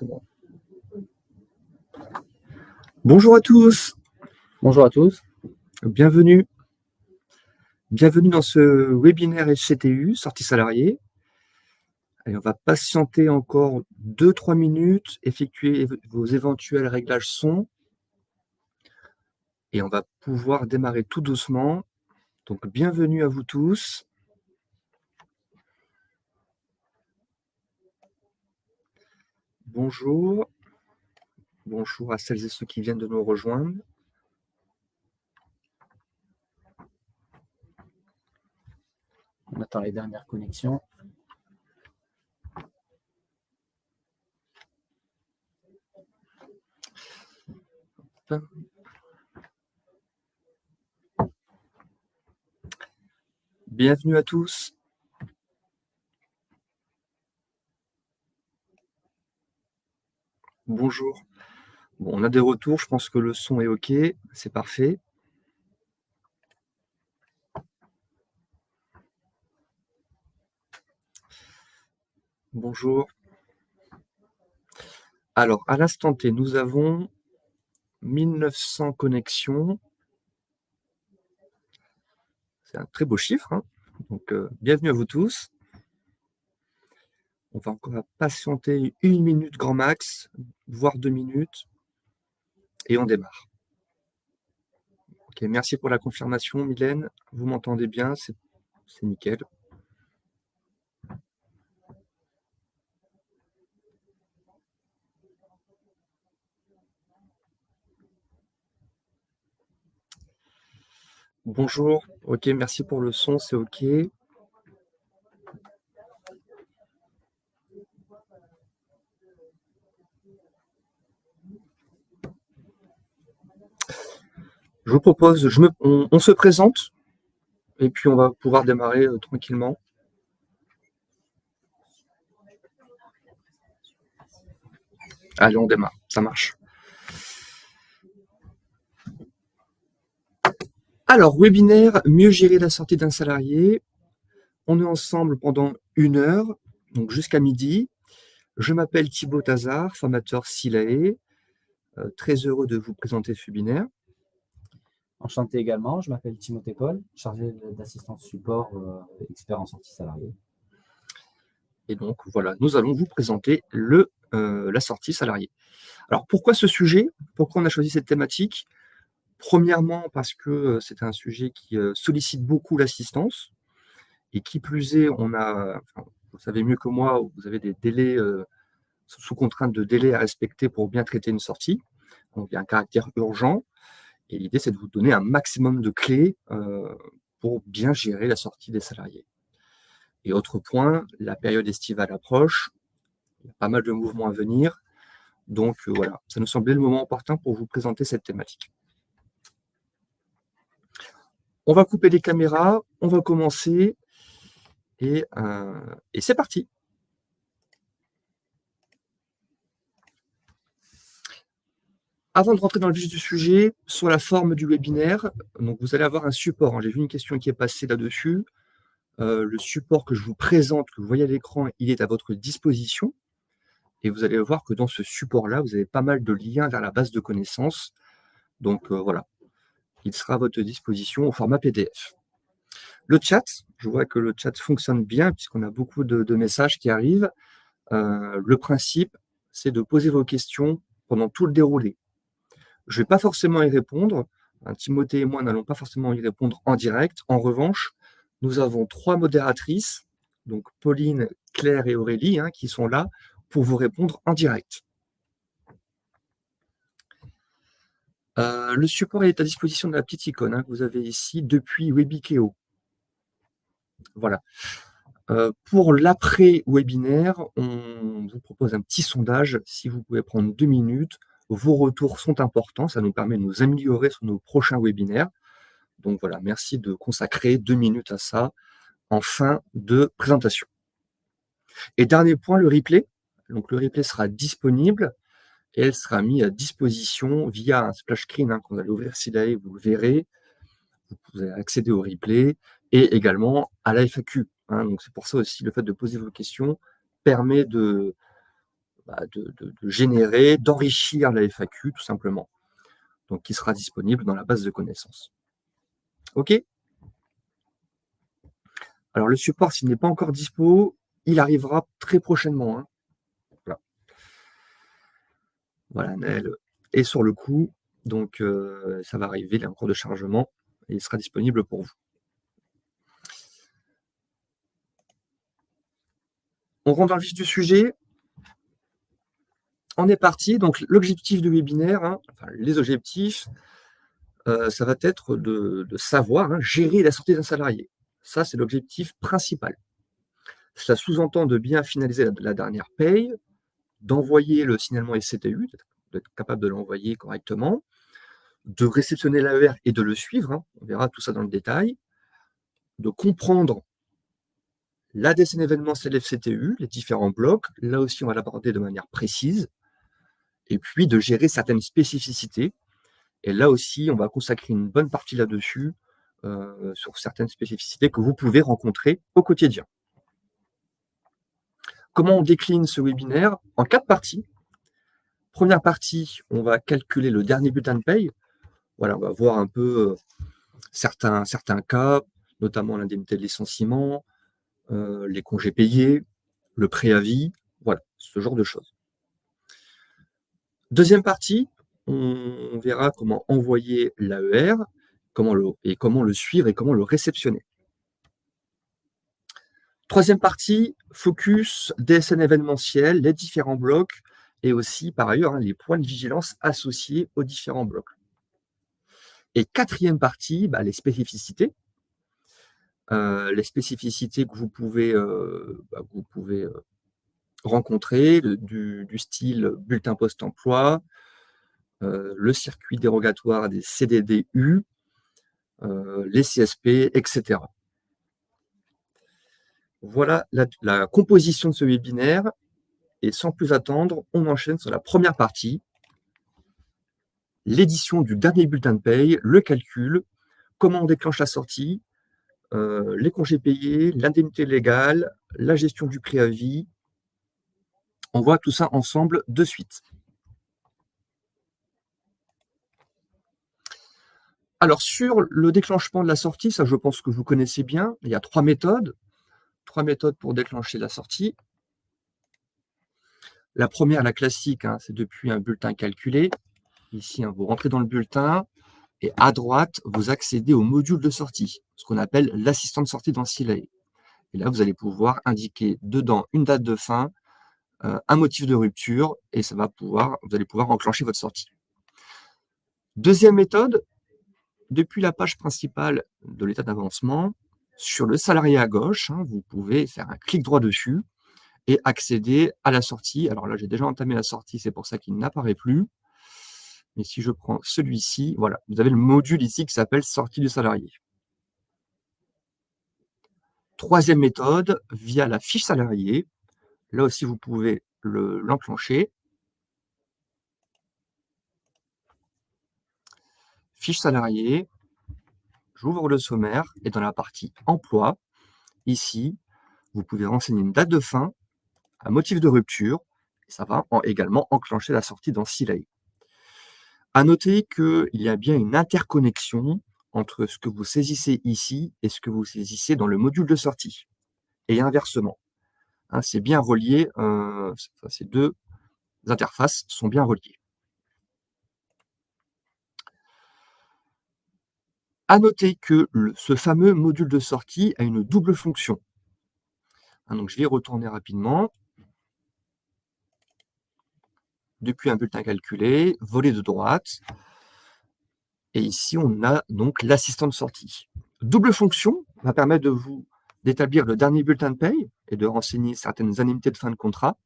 C'est bon. Bonjour à tous. Bonjour à tous. Bienvenue. Bienvenue dans ce webinaire FCTU, sortie salariée. Allez, on va patienter encore 2-3 minutes, effectuer vos éventuels réglages son. Et on va pouvoir démarrer tout doucement. Donc, bienvenue à vous tous. Bonjour. Bonjour à celles et ceux qui viennent de nous rejoindre. On attend les dernières connexions. Bienvenue à tous. Bonjour. Bon, on a des retours, je pense que le son est OK, c'est parfait. Bonjour. Alors, à l'instant T, nous avons 1900 connexions. C'est un très beau chiffre, hein. Donc, bienvenue à vous tous. On va encore patienter 1 minute grand max, voire 2 minutes, et on démarre. Ok, merci pour la confirmation, Mylène. Vous m'entendez bien, c'est nickel. Bonjour, ok, merci pour le son, c'est ok. Je vous propose, on se présente, et puis on va pouvoir démarrer tranquillement. Allez, on démarre, ça marche. Alors, webinaire, mieux gérer la sortie d'un salarié. On est ensemble pendant 1 heure, donc jusqu'à midi. Je m'appelle Thibaut Tazard, formateur SILAE. Très heureux de vous présenter ce webinaire. Enchanté également, je m'appelle Timothée Paul, chargé d'assistance support, expert en sortie salariée. Et donc voilà, nous allons vous présenter la sortie salariée. Alors pourquoi ce sujet? Pourquoi on a choisi cette thématique? Premièrement, parce que c'est un sujet qui sollicite beaucoup l'assistance. Et qui plus est, vous savez mieux que moi, vous avez des délais sous contrainte de délai à respecter pour bien traiter une sortie. Donc il y a un caractère urgent. Et l'idée, c'est de vous donner un maximum de clés pour bien gérer la sortie des salariés. Et autre point, la période estivale approche, il y a pas mal de mouvements à venir. Donc voilà, ça nous semblait le moment opportun pour vous présenter cette thématique. On va couper les caméras, on va commencer et c'est parti. Avant de rentrer dans le vif du sujet, sur la forme du webinaire, donc vous allez avoir un support. J'ai vu une question qui est passée là-dessus. Le support que je vous présente, que vous voyez à l'écran, il est à votre disposition. Et vous allez voir que dans ce support-là, vous avez pas mal de liens vers la base de connaissances. Donc voilà, il sera à votre disposition au format PDF. Le chat, je vois que le chat fonctionne bien puisqu'on a beaucoup de messages qui arrivent. Le principe, c'est de poser vos questions pendant tout le déroulé. Je ne vais pas forcément y répondre. Timothée et moi n'allons pas forcément y répondre en direct. En revanche, nous avons 3 modératrices, donc Pauline, Claire et Aurélie, qui sont là pour vous répondre en direct. Le support est à disposition de la petite icône que vous avez ici depuis Webikeo. Voilà. Pour l'après-webinaire, on vous propose un petit sondage. Si vous pouvez prendre 2 minutes, vos retours sont importants. Ça nous permet de nous améliorer sur nos prochains webinaires. Donc voilà, merci de consacrer 2 minutes à ça en fin de présentation. Et dernier point, le replay. Donc le replay sera disponible et elle sera mise à disposition via un splash screen quand vous allez ouvrir SILAE, vous le verrez. Vous allez accéder au replay et également à la FAQ. Donc c'est pour ça aussi le fait de poser vos questions permet de générer, d'enrichir la FAQ tout simplement, donc qui sera disponible dans la base de connaissances. OK? Alors le support, s'il n'est pas encore dispo, il arrivera très prochainement, hein. Voilà, Naël est sur le coup, donc ça va arriver, il est en cours de chargement et il sera disponible pour vous. On rentre dans le vif du sujet. On est parti. Donc l'objectif du webinaire, hein, enfin les objectifs, ça va être de savoir, hein, gérer la sortie d'un salarié. Ça, c'est l'objectif principal. Ça sous-entend de bien finaliser la dernière paye, d'envoyer le signalement SCTU, d'être capable de l'envoyer correctement, de réceptionner l'AER et de le suivre, hein, on verra tout ça dans le détail, de comprendre l'ADSN événementiel FCTU, les différents blocs, là aussi on va l'aborder de manière précise, et puis de gérer certaines spécificités, et là aussi on va consacrer une bonne partie là-dessus, sur certaines spécificités que vous pouvez rencontrer au quotidien. Comment on décline ce webinaire? En 4 parties. Première partie, on va calculer le dernier bulletin de paye. Voilà, on va voir un peu certains cas, notamment l'indemnité de licenciement, les congés payés, le préavis, voilà, ce genre de choses. Deuxième partie, on verra comment envoyer l'AER, comment le suivre et comment le réceptionner. Troisième partie, focus, DSN événementiel, les différents blocs et aussi, par ailleurs, hein, les points de vigilance associés aux différents blocs. Et quatrième partie, les spécificités. Les spécificités que vous pouvez rencontrer, du style bulletin post-emploi, le circuit dérogatoire des CDDU, les CSP, etc. Voilà la composition de ce webinaire. Et sans plus attendre, on enchaîne sur la première partie, l'édition du dernier bulletin de paye, le calcul, comment on déclenche la sortie, les congés payés, l'indemnité légale, la gestion du préavis. On voit tout ça ensemble de suite. Alors, sur le déclenchement de la sortie, ça je pense que vous connaissez bien, il y a 3 méthodes. 3 méthodes pour déclencher la sortie. La première, la classique, hein, c'est depuis un bulletin calculé. Ici, hein, vous rentrez dans le bulletin et à droite, vous accédez au module de sortie, ce qu'on appelle l'assistant de sortie dans Silay. Et là, vous allez pouvoir indiquer dedans une date de fin, un motif de rupture et vous allez pouvoir enclencher votre sortie. Deuxième méthode, depuis la page principale de l'état d'avancement, sur le salarié à gauche, hein, vous pouvez faire un clic droit dessus et accéder à la sortie. Alors là, j'ai déjà entamé la sortie, c'est pour ça qu'il n'apparaît plus. Mais si je prends celui-ci, voilà, vous avez le module ici qui s'appelle sortie du salarié. Troisième méthode, via la fiche salarié. Là aussi, vous pouvez l'enclencher. Fiche salarié, j'ouvre le sommaire et dans la partie emploi, ici, vous pouvez renseigner une date de fin, un motif de rupture, et ça va également enclencher la sortie dans Silay. À noter qu'il y a bien une interconnexion entre ce que vous saisissez ici et ce que vous saisissez dans le module de sortie, et inversement. Hein, c'est bien relié, ces deux interfaces sont bien reliées. À noter que ce fameux module de sortie a une double fonction. Hein, donc je vais y retourner rapidement. Depuis un bulletin calculé, volet de droite. Et ici, on a donc l'assistant de sortie. Double fonction va permettre d'établir le dernier bulletin de paye et de renseigner certaines indemnités de fin de contrat.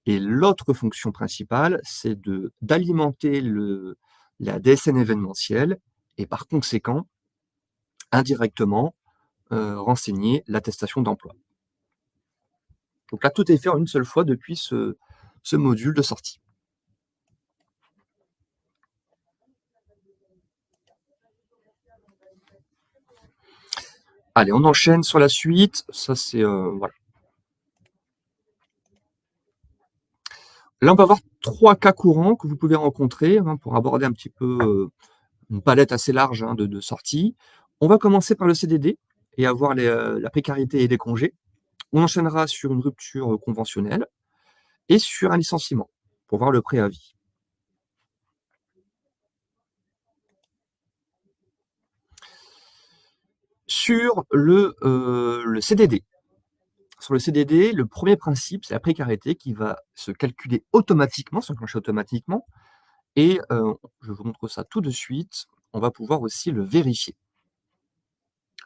Et l'autre fonction principale, c'est d'alimenter la DSN événementielle et par conséquent, indirectement, renseigner l'attestation d'emploi. Donc là, tout est fait en une seule fois depuis ce module de sortie. Allez, on enchaîne sur la suite. Ça, c'est voilà. Là, on va voir 3 cas courants que vous pouvez rencontrer pour aborder un petit peu une palette assez large de sorties. On va commencer par le CDD et avoir la précarité et les congés. On enchaînera sur une rupture conventionnelle et sur un licenciement pour voir le préavis. Sur le CDD. Sur le CDD, le premier principe, c'est la précarité qui va se calculer automatiquement, s'enclencher automatiquement et je vous montre ça tout de suite. On va pouvoir aussi le vérifier.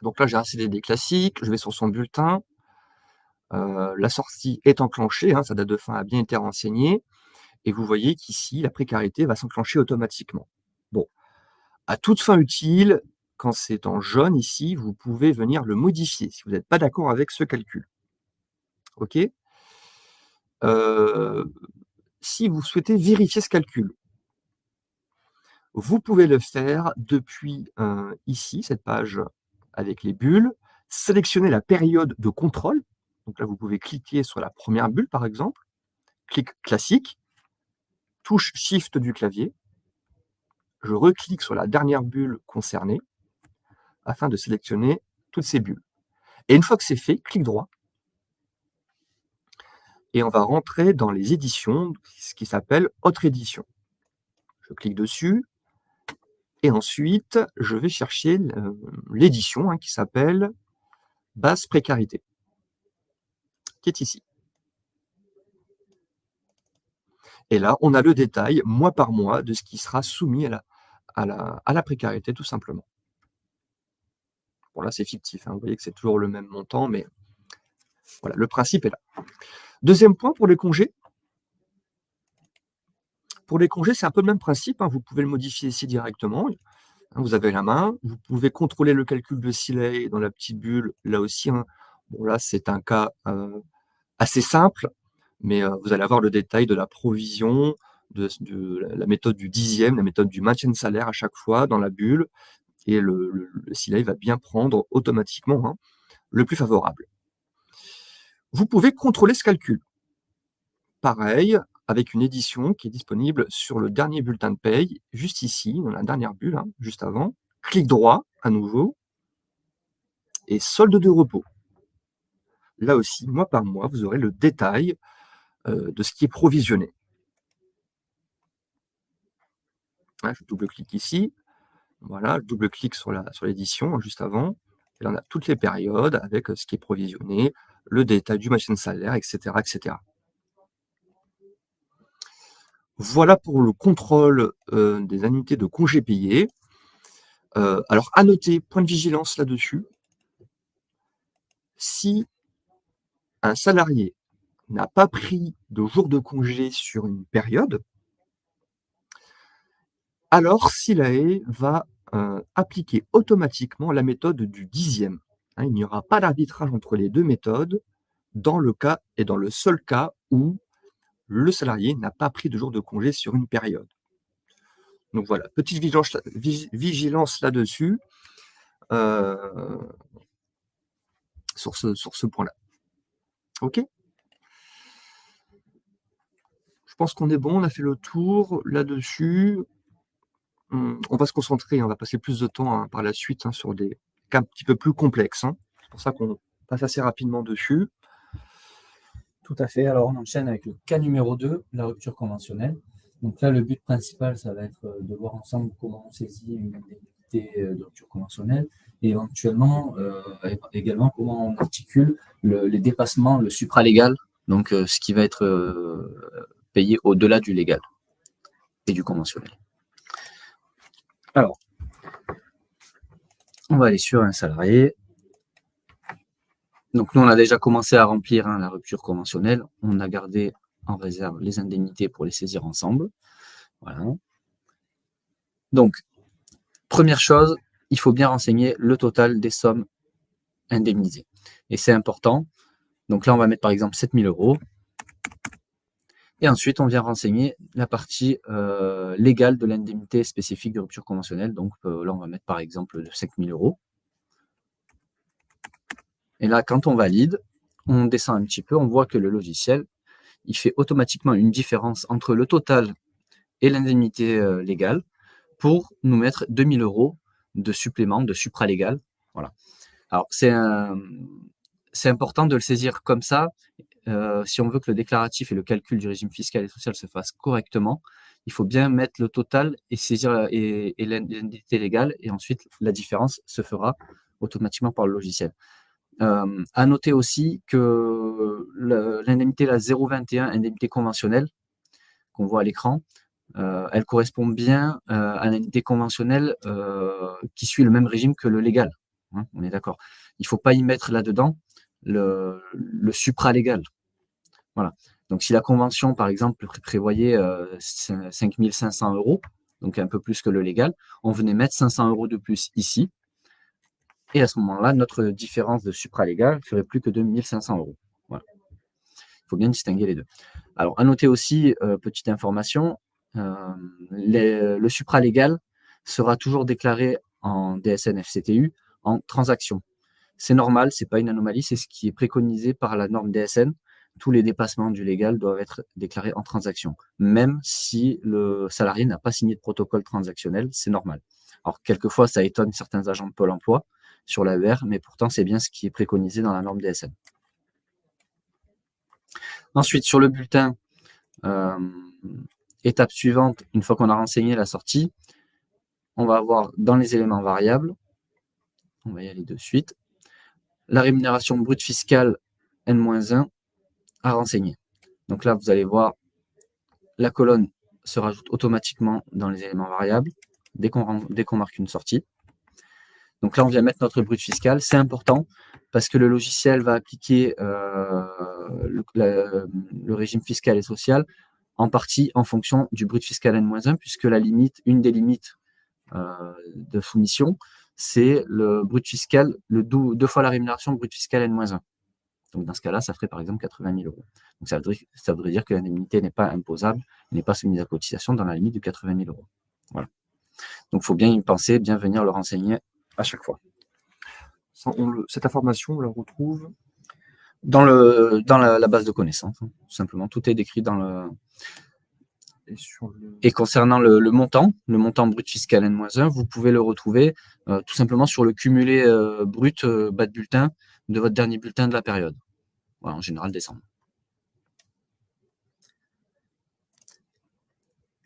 Donc là, j'ai un CDD classique, je vais sur son bulletin. La sortie est enclenchée, sa date de fin a bien été renseignée et vous voyez qu'ici, la précarité va s'enclencher automatiquement. Bon, à toute fin utile, quand c'est en jaune ici, vous pouvez venir le modifier si vous n'êtes pas d'accord avec ce calcul. OK? Si vous souhaitez vérifier ce calcul, vous pouvez le faire depuis, ici, cette page avec les bulles, sélectionner la période de contrôle. Donc là, vous pouvez cliquer sur la première bulle, par exemple, clic classique, touche Shift du clavier, je reclique sur la dernière bulle concernée afin de sélectionner toutes ces bulles. Et une fois que c'est fait, clic droit, et on va rentrer dans les éditions, ce qui s'appelle Autre édition. Je clique dessus, et ensuite, je vais chercher l'édition qui s'appelle Basse précarité, qui est ici. Et là, on a le détail, mois par mois, de ce qui sera soumis à la précarité, tout simplement. Bon, là, c'est fictif, vous voyez que c'est toujours le même montant, mais voilà, le principe est là. Deuxième point, pour les congés. Pour les congés, c'est un peu le même principe, vous pouvez le modifier ici directement. Vous avez la main, vous pouvez contrôler le calcul de Siley dans la petite bulle, là aussi. Bon, là, c'est un cas assez simple, mais vous allez avoir le détail de la provision, de la méthode du dixième, la méthode du maintien de salaire à chaque fois dans la bulle, et le Siley va bien prendre automatiquement le plus favorable. Vous pouvez contrôler ce calcul. Pareil, avec une édition qui est disponible sur le dernier bulletin de paye, juste ici, dans la dernière bulle, juste avant. Clic droit, à nouveau, et solde de repos. Là aussi, mois par mois, vous aurez le détail de ce qui est provisionné. Je double-clique ici. Voilà, je double-clique sur l'édition, juste avant. Et là, on a toutes les périodes avec ce qui est provisionné, le détail du maintien de salaire, etc., etc. Voilà pour le contrôle des annuités de congés payés. Alors, à noter, point de vigilance là-dessus, si un salarié n'a pas pris de jours de congé sur une période, alors Silae va appliquer automatiquement la méthode du dixième. Il n'y aura pas d'arbitrage entre les deux méthodes dans le cas et dans le seul cas où le salarié n'a pas pris de jours de congé sur une période. Donc voilà, petite vigilance là-dessus, sur ce point-là. OK? Je pense qu'on est bon, on a fait le tour là-dessus. On va se concentrer, on va passer plus de temps par la suite sur des cas un petit peu plus complexes. C'est pour ça qu'on passe assez rapidement dessus. Tout à fait. Alors, on enchaîne avec le cas numéro 2, la rupture conventionnelle. Donc là, le but principal, ça va être de voir ensemble comment on saisit une indemnité de rupture conventionnelle et éventuellement également comment on articule les dépassements, le supralégal, donc ce qui va être payé au-delà du légal et du conventionnel. Alors, on va aller sur un salarié. Donc, nous, on a déjà commencé à remplir la rupture conventionnelle. On a gardé en réserve les indemnités pour les saisir ensemble. Voilà. Donc, première chose, il faut bien renseigner le total des sommes indemnisées. Et c'est important. Donc là, on va mettre par exemple 7 000 €. Et ensuite, on vient renseigner la partie légale de l'indemnité spécifique de rupture conventionnelle. Donc là, on va mettre par exemple 5 000 €. Et là, quand on valide, on descend un petit peu, on voit que le logiciel, il fait automatiquement une différence entre le total et l'indemnité légale pour nous mettre 2000 € de supplément, de supralégal. Voilà. Alors, c'est important de le saisir comme ça. Si on veut que le déclaratif et le calcul du régime fiscal et social se fassent correctement, il faut bien mettre le total et saisir et l'indemnité légale, et ensuite la différence se fera automatiquement par le logiciel. À noter aussi que l'indemnité, la 0,21, indemnité conventionnelle, qu'on voit à l'écran, elle correspond bien à l'indemnité conventionnelle qui suit le même régime que le légal. Hein, on est d'accord. Il ne faut pas y mettre là-dedans le supralégal. Voilà. Donc, si la convention, par exemple, prévoyait 5 500 €, donc un peu plus que le légal, on venait mettre 500 € de plus ici. Et à ce moment-là, notre différence de supralégal ne ferait plus que de 1 500 €. Voilà. Il faut bien distinguer les deux. Alors, à noter aussi, petite information, le supralégal sera toujours déclaré en DSN FCTU en transaction. C'est normal, ce n'est pas une anomalie, c'est ce qui est préconisé par la norme DSN. Tous les dépassements du légal doivent être déclarés en transaction, même si le salarié n'a pas signé de protocole transactionnel, c'est normal. Alors, quelquefois, ça étonne certains agents de Pôle emploi sur l'AER, mais pourtant, c'est bien ce qui est préconisé dans la norme DSN. Ensuite, sur le bulletin, étape suivante, une fois qu'on a renseigné la sortie, on va avoir dans les éléments variables, on va y aller de suite, la rémunération brute fiscale N-1 à renseigner. Donc là, vous allez voir, la colonne se rajoute automatiquement dans les éléments variables dès qu'on marque une sortie. Donc là, on vient mettre notre brut fiscal. C'est important parce que le logiciel va appliquer le régime fiscal et social en partie en fonction du brut fiscal N-1, puisque une des limites de soumission, c'est le brut fiscal, deux fois la rémunération brut fiscal N-1. Donc dans ce cas-là, ça ferait par exemple 80 000 €. Donc ça voudrait dire que l'indemnité n'est pas imposable, n'est pas soumise à cotisation dans la limite de 80 000 €. Voilà. Donc il faut bien y penser, bien venir le renseigner à chaque fois. Cette information, on la retrouve dans la base de connaissances, hein, tout simplement. Tout est décrit dans le... Et concernant le montant brut fiscal N-1, vous pouvez le retrouver tout simplement sur le cumulé brut bas de bulletin de votre dernier bulletin de la période. Voilà, en général décembre.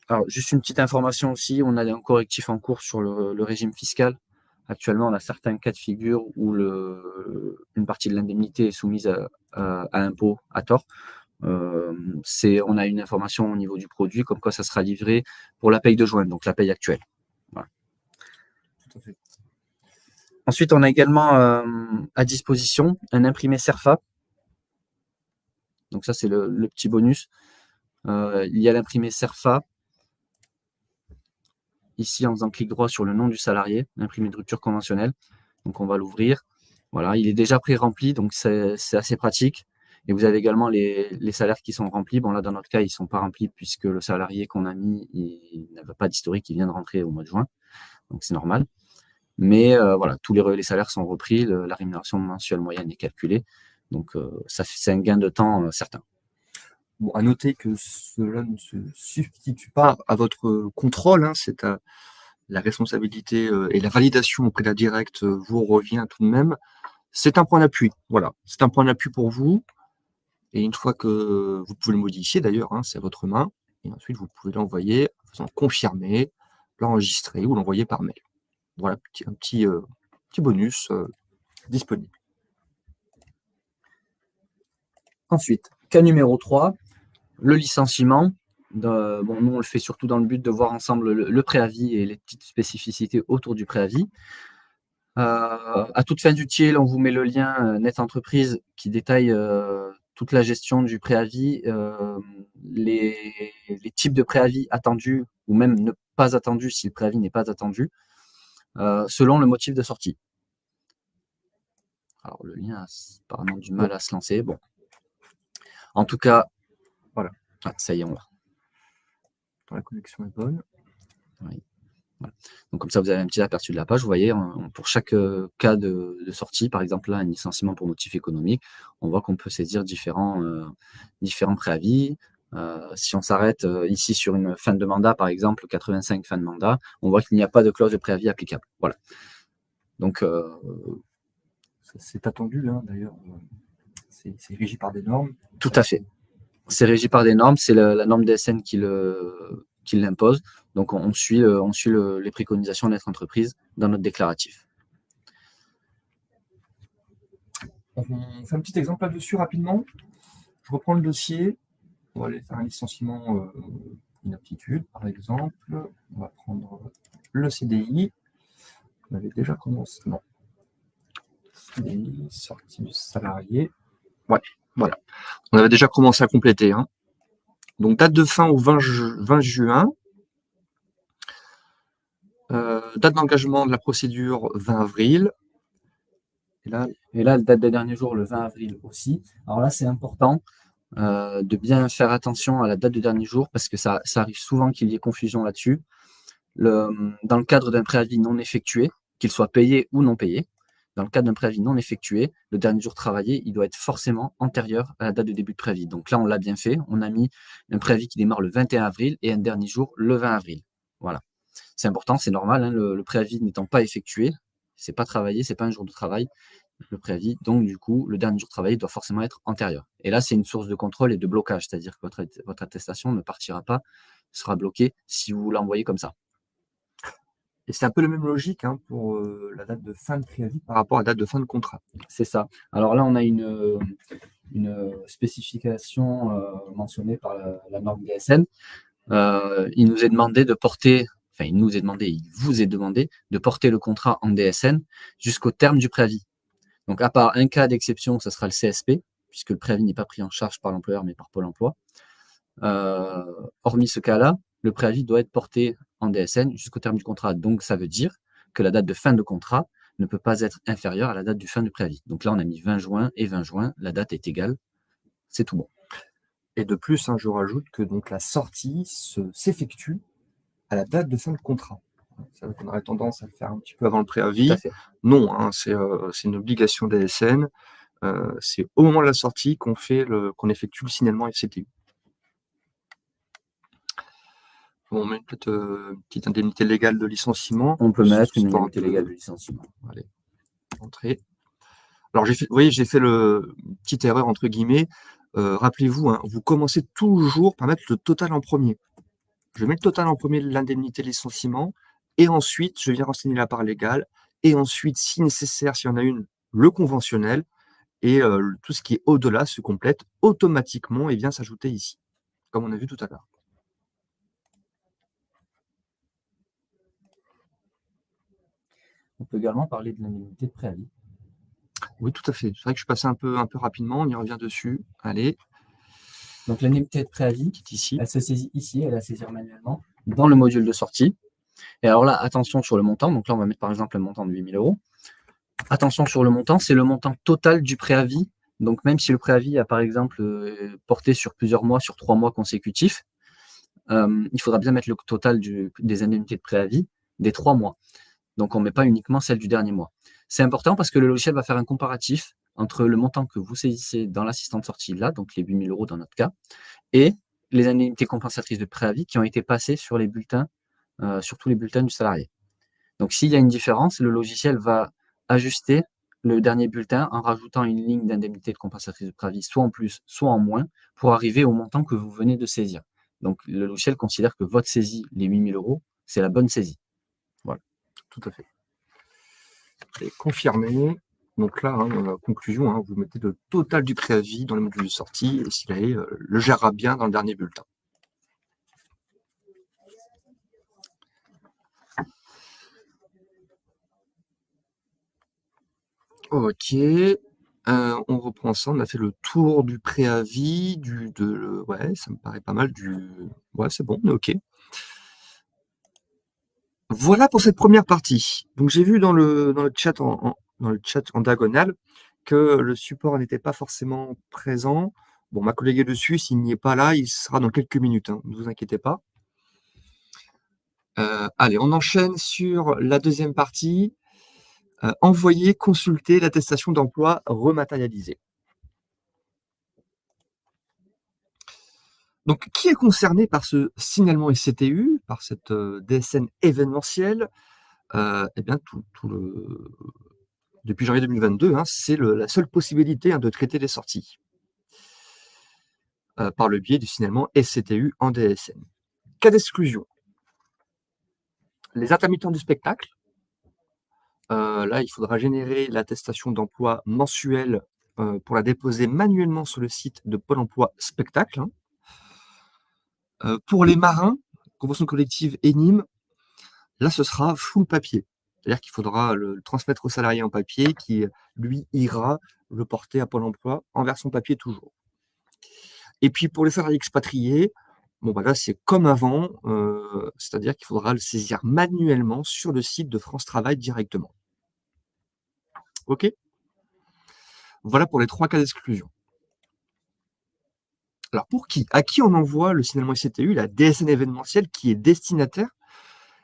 Alors, juste une petite information aussi, on a un correctif en cours sur le régime fiscal. Actuellement, on a certains cas de figure où une partie de l'indemnité est soumise à impôt à tort. On a une information au niveau du produit, comme quoi ça sera livré pour la paye de juin, donc la paye actuelle. Voilà. Tout à fait. Ensuite, on a également à disposition un imprimé CERFA. Donc ça, c'est le petit bonus. Il y a l'imprimé CERFA. Ici, en faisant clic droit sur le nom du salarié, l'imprimé de rupture conventionnelle. Donc on va l'ouvrir. Voilà, il est déjà pré-rempli, donc c'est assez pratique. Et vous avez également les salaires qui sont remplis. Bon, là, dans notre cas, ils ne sont pas remplis puisque le salarié qu'on a mis, il n'avait pas d'historique, il vient de rentrer au mois de juin. Donc, c'est normal. Mais voilà, tous les salaires sont repris, la rémunération mensuelle moyenne est calculée. Donc, c'est un gain de temps certain. Bon, à noter que cela ne se substitue pas à votre contrôle, hein, c'est la responsabilité et la validation auprès de la directe vous revient tout de même. C'est un point d'appui, voilà. C'est un point d'appui pour vous. Et une fois que vous pouvez le modifier d'ailleurs, hein, c'est à votre main, et ensuite vous pouvez l'envoyer en faisant confirmer, l'enregistrer ou l'envoyer par mail. Voilà, un petit bonus disponible. Ensuite, cas numéro 3, le licenciement. Nous, on le fait surtout dans le but de voir ensemble le préavis et les petites spécificités autour du préavis. À toute fin utile, on vous met le lien Net Entreprise qui détaille toute la gestion du préavis, les types de préavis attendus ou même ne pas attendus si le préavis n'est pas attendu, selon le motif de sortie. Alors le lien a apparemment du mal à se lancer. Bon. En tout cas, voilà. Ah, ça y est, on l'a. La connexion est bonne. Oui. Voilà. Donc comme ça, vous avez un petit aperçu de la page. Vous voyez, pour chaque cas de sortie, par exemple là, un licenciement pour motif économique, on voit qu'on peut saisir différents préavis. Si on s'arrête ici sur une fin de mandat, par exemple, 85 fin de mandat, on voit qu'il n'y a pas de clause de préavis applicable. Voilà. Donc, c'est attendu, hein, d'ailleurs. C'est régi par des normes. Tout à fait. C'est régi par des normes. C'est la norme DSN qui l'impose. Donc, on suit les préconisations de notre entreprise dans notre déclaratif. On fait un petit exemple là-dessus rapidement. Je reprends le dossier. On va aller faire un licenciement inaptitude, par exemple. On va prendre le CDI. On avait déjà commencé. Non. CDI, sortie du salarié. Ouais, voilà. On avait déjà commencé à compléter. Hein. Donc, date de fin au 20 juin. Date d'engagement de la procédure 20 avril. Et là, date de dernier jour, le 20 avril aussi. Alors là, c'est important de bien faire attention à la date de dernier jour parce que ça arrive souvent qu'il y ait confusion là-dessus. Dans le cadre d'un préavis non effectué, qu'il soit payé ou non payé, dans le cadre d'un préavis non effectué, le dernier jour travaillé, il doit être forcément antérieur à la date de début de préavis. Donc là, on l'a bien fait. On a mis un préavis qui démarre le 21 avril et un dernier jour le 20 avril. Voilà. C'est important, c'est normal. Hein, le préavis n'étant pas effectué, c'est pas travaillé, c'est pas un jour de travail, le préavis. Donc, du coup, le dernier jour travaillé doit forcément être antérieur. Et là, c'est une source de contrôle et de blocage, c'est-à-dire que votre attestation ne partira pas, sera bloquée si vous l'envoyez comme ça. Et c'est un peu la même logique hein, pour la date de fin de préavis par rapport à la date de fin de contrat. C'est ça. Alors là, on a une spécification mentionnée par la norme DSN. Il nous est demandé de porter, enfin, il vous est demandé de porter le contrat en DSN jusqu'au terme du préavis. Donc, à part un cas d'exception, ce sera le CSP, puisque le préavis n'est pas pris en charge par l'employeur, mais par Pôle emploi. Hormis ce cas-là, le préavis doit être porté en DSN jusqu'au terme du contrat. Donc, ça veut dire que la date de fin de contrat ne peut pas être inférieure à la date du fin du préavis. Donc là, on a mis 20 juin et 20 juin. La date est égale. C'est tout bon. Et de plus, hein, je rajoute que donc, la sortie s'effectue à la date de fin de contrat. Ça veut qu'on aurait tendance à le faire un petit peu avant le préavis. Non, hein, c'est une obligation DSN. C'est au moment de la sortie qu'on effectue le signalement FCTU. On met peut-être une petite indemnité légale de licenciement. On peut mettre une indemnité légale de licenciement. Allez, entrée. Alors, vous voyez, j'ai fait une petite erreur entre guillemets. Rappelez-vous, hein, vous commencez toujours par mettre le total en premier. Je mets le total en premier de l'indemnité licenciement et ensuite, je viens renseigner la part légale et ensuite, si nécessaire, s'il y en a une, le conventionnel et tout ce qui est au-delà se complète automatiquement et vient s'ajouter ici, comme on a vu tout à l'heure. On peut également parler de l'indemnité de préavis. Oui, tout à fait. C'est vrai que je suis passé un peu rapidement, on y revient dessus. Allez. Donc l'indemnité de préavis, ici, elle se saisit ici, elle va saisir manuellement dans le module de sortie. Et alors là, attention sur le montant. Donc là, on va mettre par exemple un montant de 8 000 €. Attention sur le montant, c'est le montant total du préavis. Donc même si le préavis a par exemple porté sur plusieurs mois, sur 3 mois consécutifs, il faudra bien mettre le total des indemnités de préavis des 3 mois. Donc on ne met pas uniquement celle du dernier mois. C'est important parce que le logiciel va faire un comparatif entre le montant que vous saisissez dans l'assistant de sortie là, donc les 8 000 € dans notre cas, et les indemnités compensatrices de préavis qui ont été passées sur les bulletins, sur tous les bulletins du salarié. Donc s'il y a une différence, le logiciel va ajuster le dernier bulletin en rajoutant une ligne d'indemnité de compensatrice de préavis, soit en plus, soit en moins, pour arriver au montant que vous venez de saisir. Donc le logiciel considère que votre saisie, les 8 000 €, c'est la bonne saisie. Voilà, tout à fait. Et confirmé. Donc là, hein, dans la conclusion, hein, vous mettez le total du préavis dans le module de sortie et s'il le gérera bien dans le dernier bulletin. Ok. On reprend ça. On a fait le tour du préavis, ouais, ça me paraît pas mal. Ouais, c'est bon, on est ok. Voilà pour cette première partie. Donc j'ai vu dans le chat en diagonale que le support n'était pas forcément présent. Bon, ma collègue est dessus, s'il n'y est pas là, il sera dans quelques minutes, hein, ne vous inquiétez pas. Allez, on enchaîne sur la deuxième partie. Envoyer, consulter l'attestation d'emploi rematérialisée. Donc, qui est concerné par ce signalement SCTU, par cette DSN événementielle? Eh bien, depuis janvier 2022, c'est la seule possibilité de traiter les sorties par le biais du signalement SCTU en DSN. Cas d'exclusion. Les intermittents du spectacle. Là, il faudra générer l'attestation d'emploi mensuelle pour la déposer manuellement sur le site de Pôle emploi spectacle. Pour les marins, convention collective et Nîmes, là, ce sera full papier. C'est-à-dire qu'il faudra le transmettre au salarié en papier qui, lui, ira le porter à Pôle emploi en version papier toujours. Et puis, pour les salariés expatriés, bon, bah là, c'est comme avant, c'est-à-dire qu'il faudra le saisir manuellement sur le site de France Travail directement. OK? Voilà pour les 3 cas d'exclusion. Alors, pour qui? À qui on envoie le signalement SCTU, la DSN événementielle qui est destinataire?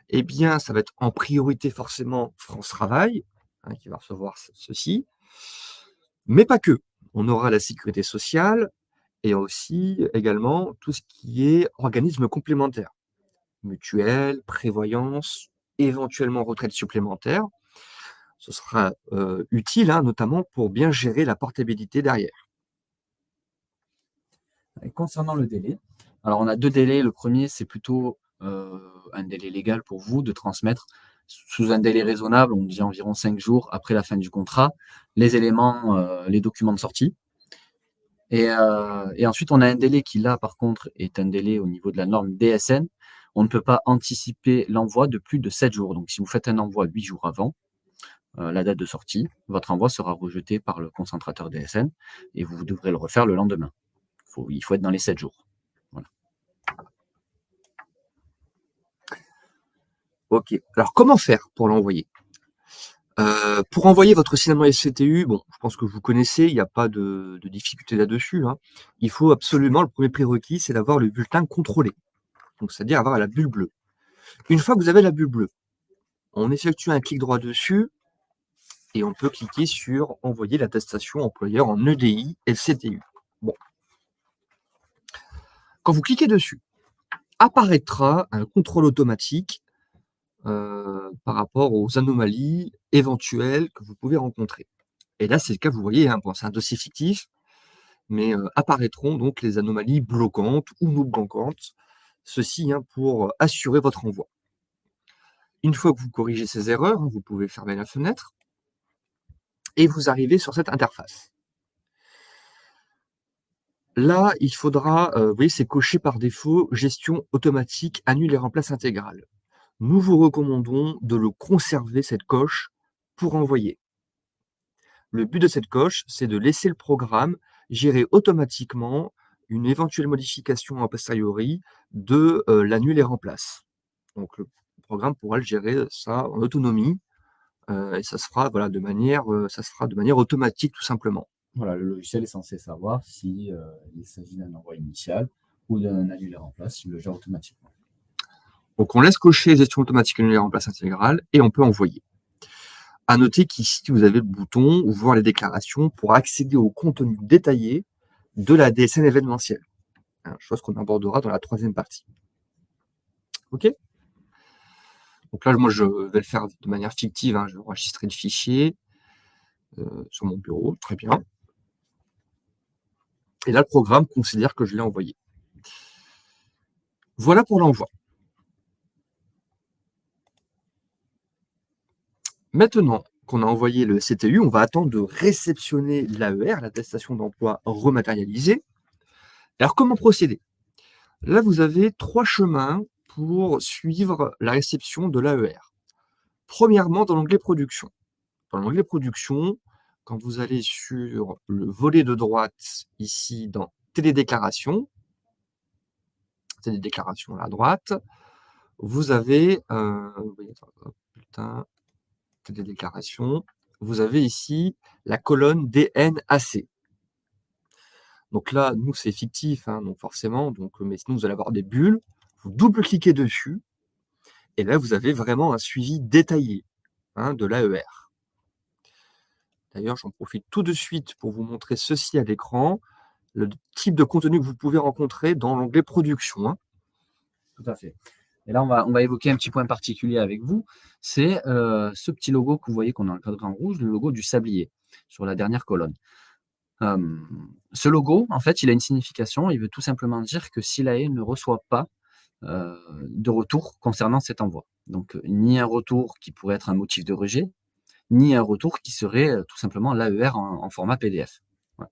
Eh bien, ça va être en priorité forcément France Travail, qui va recevoir ceci, mais pas que. On aura la sécurité sociale et aussi également tout ce qui est organismes complémentaires, mutuelle, prévoyance, éventuellement retraite supplémentaire. Ce sera utile, notamment pour bien gérer la portabilité derrière. Et concernant le délai, alors on a 2 délais. Le premier, c'est plutôt un délai légal pour vous de transmettre sous un délai raisonnable, on dit environ 5 jours après la fin du contrat, les éléments, les documents de sortie. Et ensuite, on a un délai qui, là, par contre, est un délai au niveau de la norme DSN. On ne peut pas anticiper l'envoi de plus de 7 jours. Donc, si vous faites un envoi 8 jours avant la date de sortie, votre envoi sera rejeté par le concentrateur DSN et vous devrez le refaire le lendemain. Il faut être dans les 7 jours. Voilà. OK. Alors, comment faire pour l'envoyer? Pour envoyer votre signalement SCTU, bon, je pense que vous connaissez, il n'y a pas de difficulté là-dessus. Il faut absolument, le premier prérequis, c'est d'avoir le bulletin contrôlé. Donc, c'est-à-dire avoir la bulle bleue. Une fois que vous avez la bulle bleue, on effectue un clic droit dessus et on peut cliquer sur envoyer l'attestation employeur en EDI SCTU. Bon. Quand vous cliquez dessus, apparaîtra un contrôle automatique par rapport aux anomalies éventuelles que vous pouvez rencontrer. Et là, c'est le cas, vous voyez, bon, c'est un dossier fictif, mais apparaîtront donc les anomalies bloquantes ou non bloquantes, ceci pour assurer votre envoi. Une fois que vous corrigez ces erreurs, vous pouvez fermer la fenêtre et vous arrivez sur cette interface. Là, il faudra, vous voyez, c'est coché par défaut, gestion automatique, annule et remplace intégrale. Nous vous recommandons de le conserver, cette coche, pour envoyer. Le but de cette coche, c'est de laisser le programme gérer automatiquement une éventuelle modification a posteriori de l'annule et remplace. Donc le programme pourra le gérer ça en autonomie et ça se fera de manière automatique tout simplement. Voilà, le logiciel est censé savoir si il s'agit d'un envoi initial ou d'un annule et remplace, il le gère automatiquement. Donc on laisse cocher gestion automatique annule et remplace intégrale et on peut envoyer. À noter qu'ici, vous avez le bouton « Voir les déclarations » pour accéder au contenu détaillé de la DSN événementielle. Chose qu'on abordera dans la 3e partie. OK? Donc là, moi, je vais le faire de manière fictive. Je vais enregistrer le fichier sur mon bureau. Très bien. Et là, le programme considère que je l'ai envoyé. Voilà pour l'envoi. Maintenant qu'on a envoyé le SCTU, on va attendre de réceptionner l'AER, l'attestation d'emploi rematérialisée. Alors, comment procéder? Là, vous avez 3 chemins pour suivre la réception de l'AER. Premièrement, dans l'onglet Production. Dans l'onglet Production, quand vous allez sur le volet de droite, ici, dans Télédéclaration, Télédéclaration à droite, vous avez, Télédéclaration, vous avez ici la colonne DNAC. Donc là, nous, c'est fictif, donc forcément, mais sinon, vous allez avoir des bulles. Vous double-cliquez dessus Et là, vous avez vraiment un suivi détaillé de l'AER. D'ailleurs, j'en profite tout de suite pour vous montrer ceci à l'écran, le type de contenu que vous pouvez rencontrer dans l'onglet Production. Tout à fait. Et là, on va évoquer un petit point particulier avec vous. C'est ce petit logo que vous voyez qu'on a encadré en rouge, le logo du sablier, sur la dernière colonne. Ce logo, en fait, il a une signification. Il veut tout simplement dire que SILAE ne reçoit pas de retour concernant cet envoi. Donc, ni un retour qui pourrait être un motif de rejet, ni un retour qui serait tout simplement l'AER en format PDF. Voilà.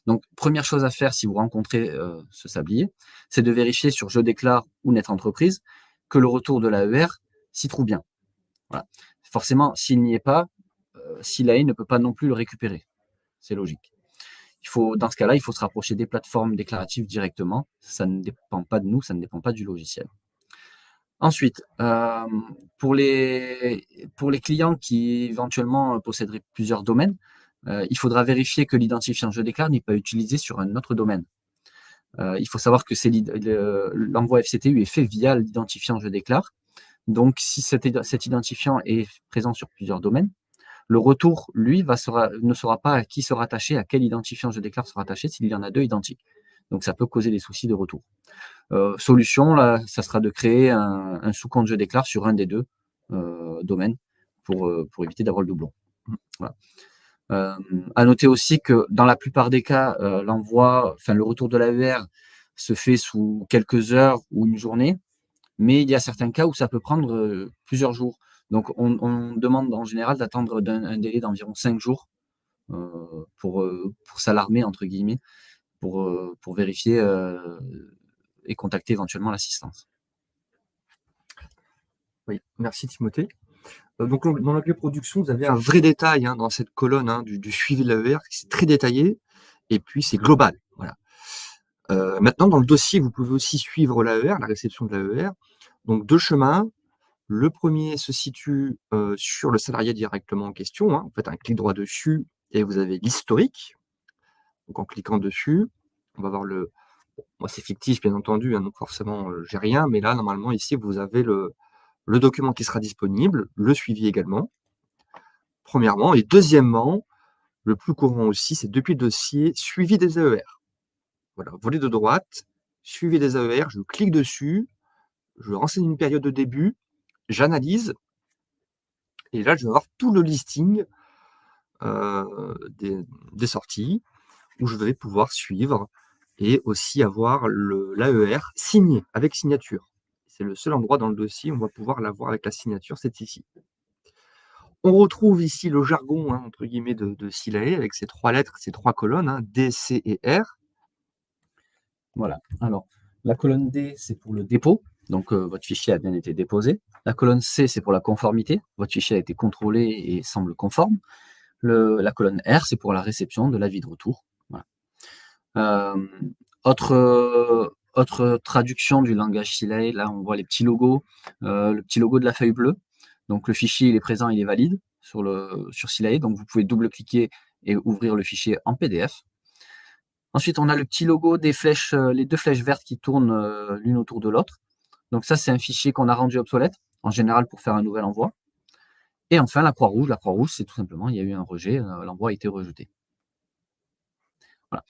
Donc, première chose à faire si vous rencontrez ce sablier, c'est de vérifier sur Je déclare ou Net Entreprise que le retour de l'AER s'y trouve bien. Voilà. Forcément, s'il n'y est pas, SILAE ne peut pas non plus le récupérer. C'est logique. Dans ce cas-là, il faut se rapprocher des plateformes déclaratives directement. Ça ne dépend pas de nous, ça ne dépend pas du logiciel. Ensuite, pour les clients qui éventuellement posséderaient plusieurs domaines, il faudra vérifier que l'identifiant Je déclare n'est pas utilisé sur un autre domaine. Il faut savoir que l'envoi FCTU est fait via l'identifiant Je déclare. Donc, si cet identifiant est présent sur plusieurs domaines, le retour, lui, ne saura pas à qui se rattacher, à quel identifiant Je déclare se rattacher s'il y en a deux identiques. Donc, ça peut causer des soucis de retour. Solution, là, ça sera de créer un sous-compte Je déclare sur un des deux domaines pour éviter d'avoir le doublon. Voilà. À noter aussi que dans la plupart des cas, le retour de l'AER se fait sous quelques heures ou une journée, mais il y a certains cas où ça peut prendre plusieurs jours. Donc, on demande en général d'attendre un délai d'environ 5 jours pour s'alarmer, entre guillemets, pour vérifier et contacter éventuellement l'assistance. Oui, merci Timothée. Donc, dans l'onglet Production, vous avez un vrai détail dans cette colonne du suivi de l'AER, c'est très détaillé, et puis c'est global. Voilà. Maintenant, dans le dossier, vous pouvez aussi suivre l'AER, la réception de l'AER. Donc, deux chemins. Le premier se situe sur le salarié directement en question. Vous faites un clic droit dessus et vous avez l'historique. Donc, en cliquant dessus, on va voir moi, c'est fictif, bien entendu, donc forcément, j'ai rien. Mais là, normalement, ici, vous avez le document qui sera disponible, le suivi également, premièrement. Et deuxièmement, le plus courant aussi, c'est depuis le dossier suivi des AER. Voilà, volet de droite, suivi des AER, je clique dessus, je renseigne une période de début, j'analyse, et là, je vais avoir tout le listing des sorties, où je vais pouvoir suivre et aussi avoir l'AER signé, avec signature. C'est le seul endroit dans le dossier où on va pouvoir l'avoir avec la signature, c'est ici. On retrouve ici le jargon, entre guillemets, de SILAE, avec ces trois lettres, ces trois colonnes, D, C et R. Voilà. Alors, la colonne D, c'est pour le dépôt. Donc, votre fichier a bien été déposé. La colonne C, c'est pour la conformité. Votre fichier a été contrôlé et semble conforme. La colonne R, c'est pour la réception de l'avis de retour. Voilà. Autre traduction du langage SILAE, là, on voit les petits logos, le petit logo de la feuille bleue. Donc, le fichier, il est présent, il est valide sur SILAE. Donc, vous pouvez double-cliquer et ouvrir le fichier en PDF. Ensuite, on a le petit logo des flèches, les deux flèches vertes qui tournent l'une autour de l'autre. Donc ça, c'est un fichier qu'on a rendu obsolète, en général pour faire un nouvel envoi. Et enfin, la croix rouge. La croix rouge, c'est tout simplement, il y a eu un rejet, l'envoi a été rejeté. Voilà.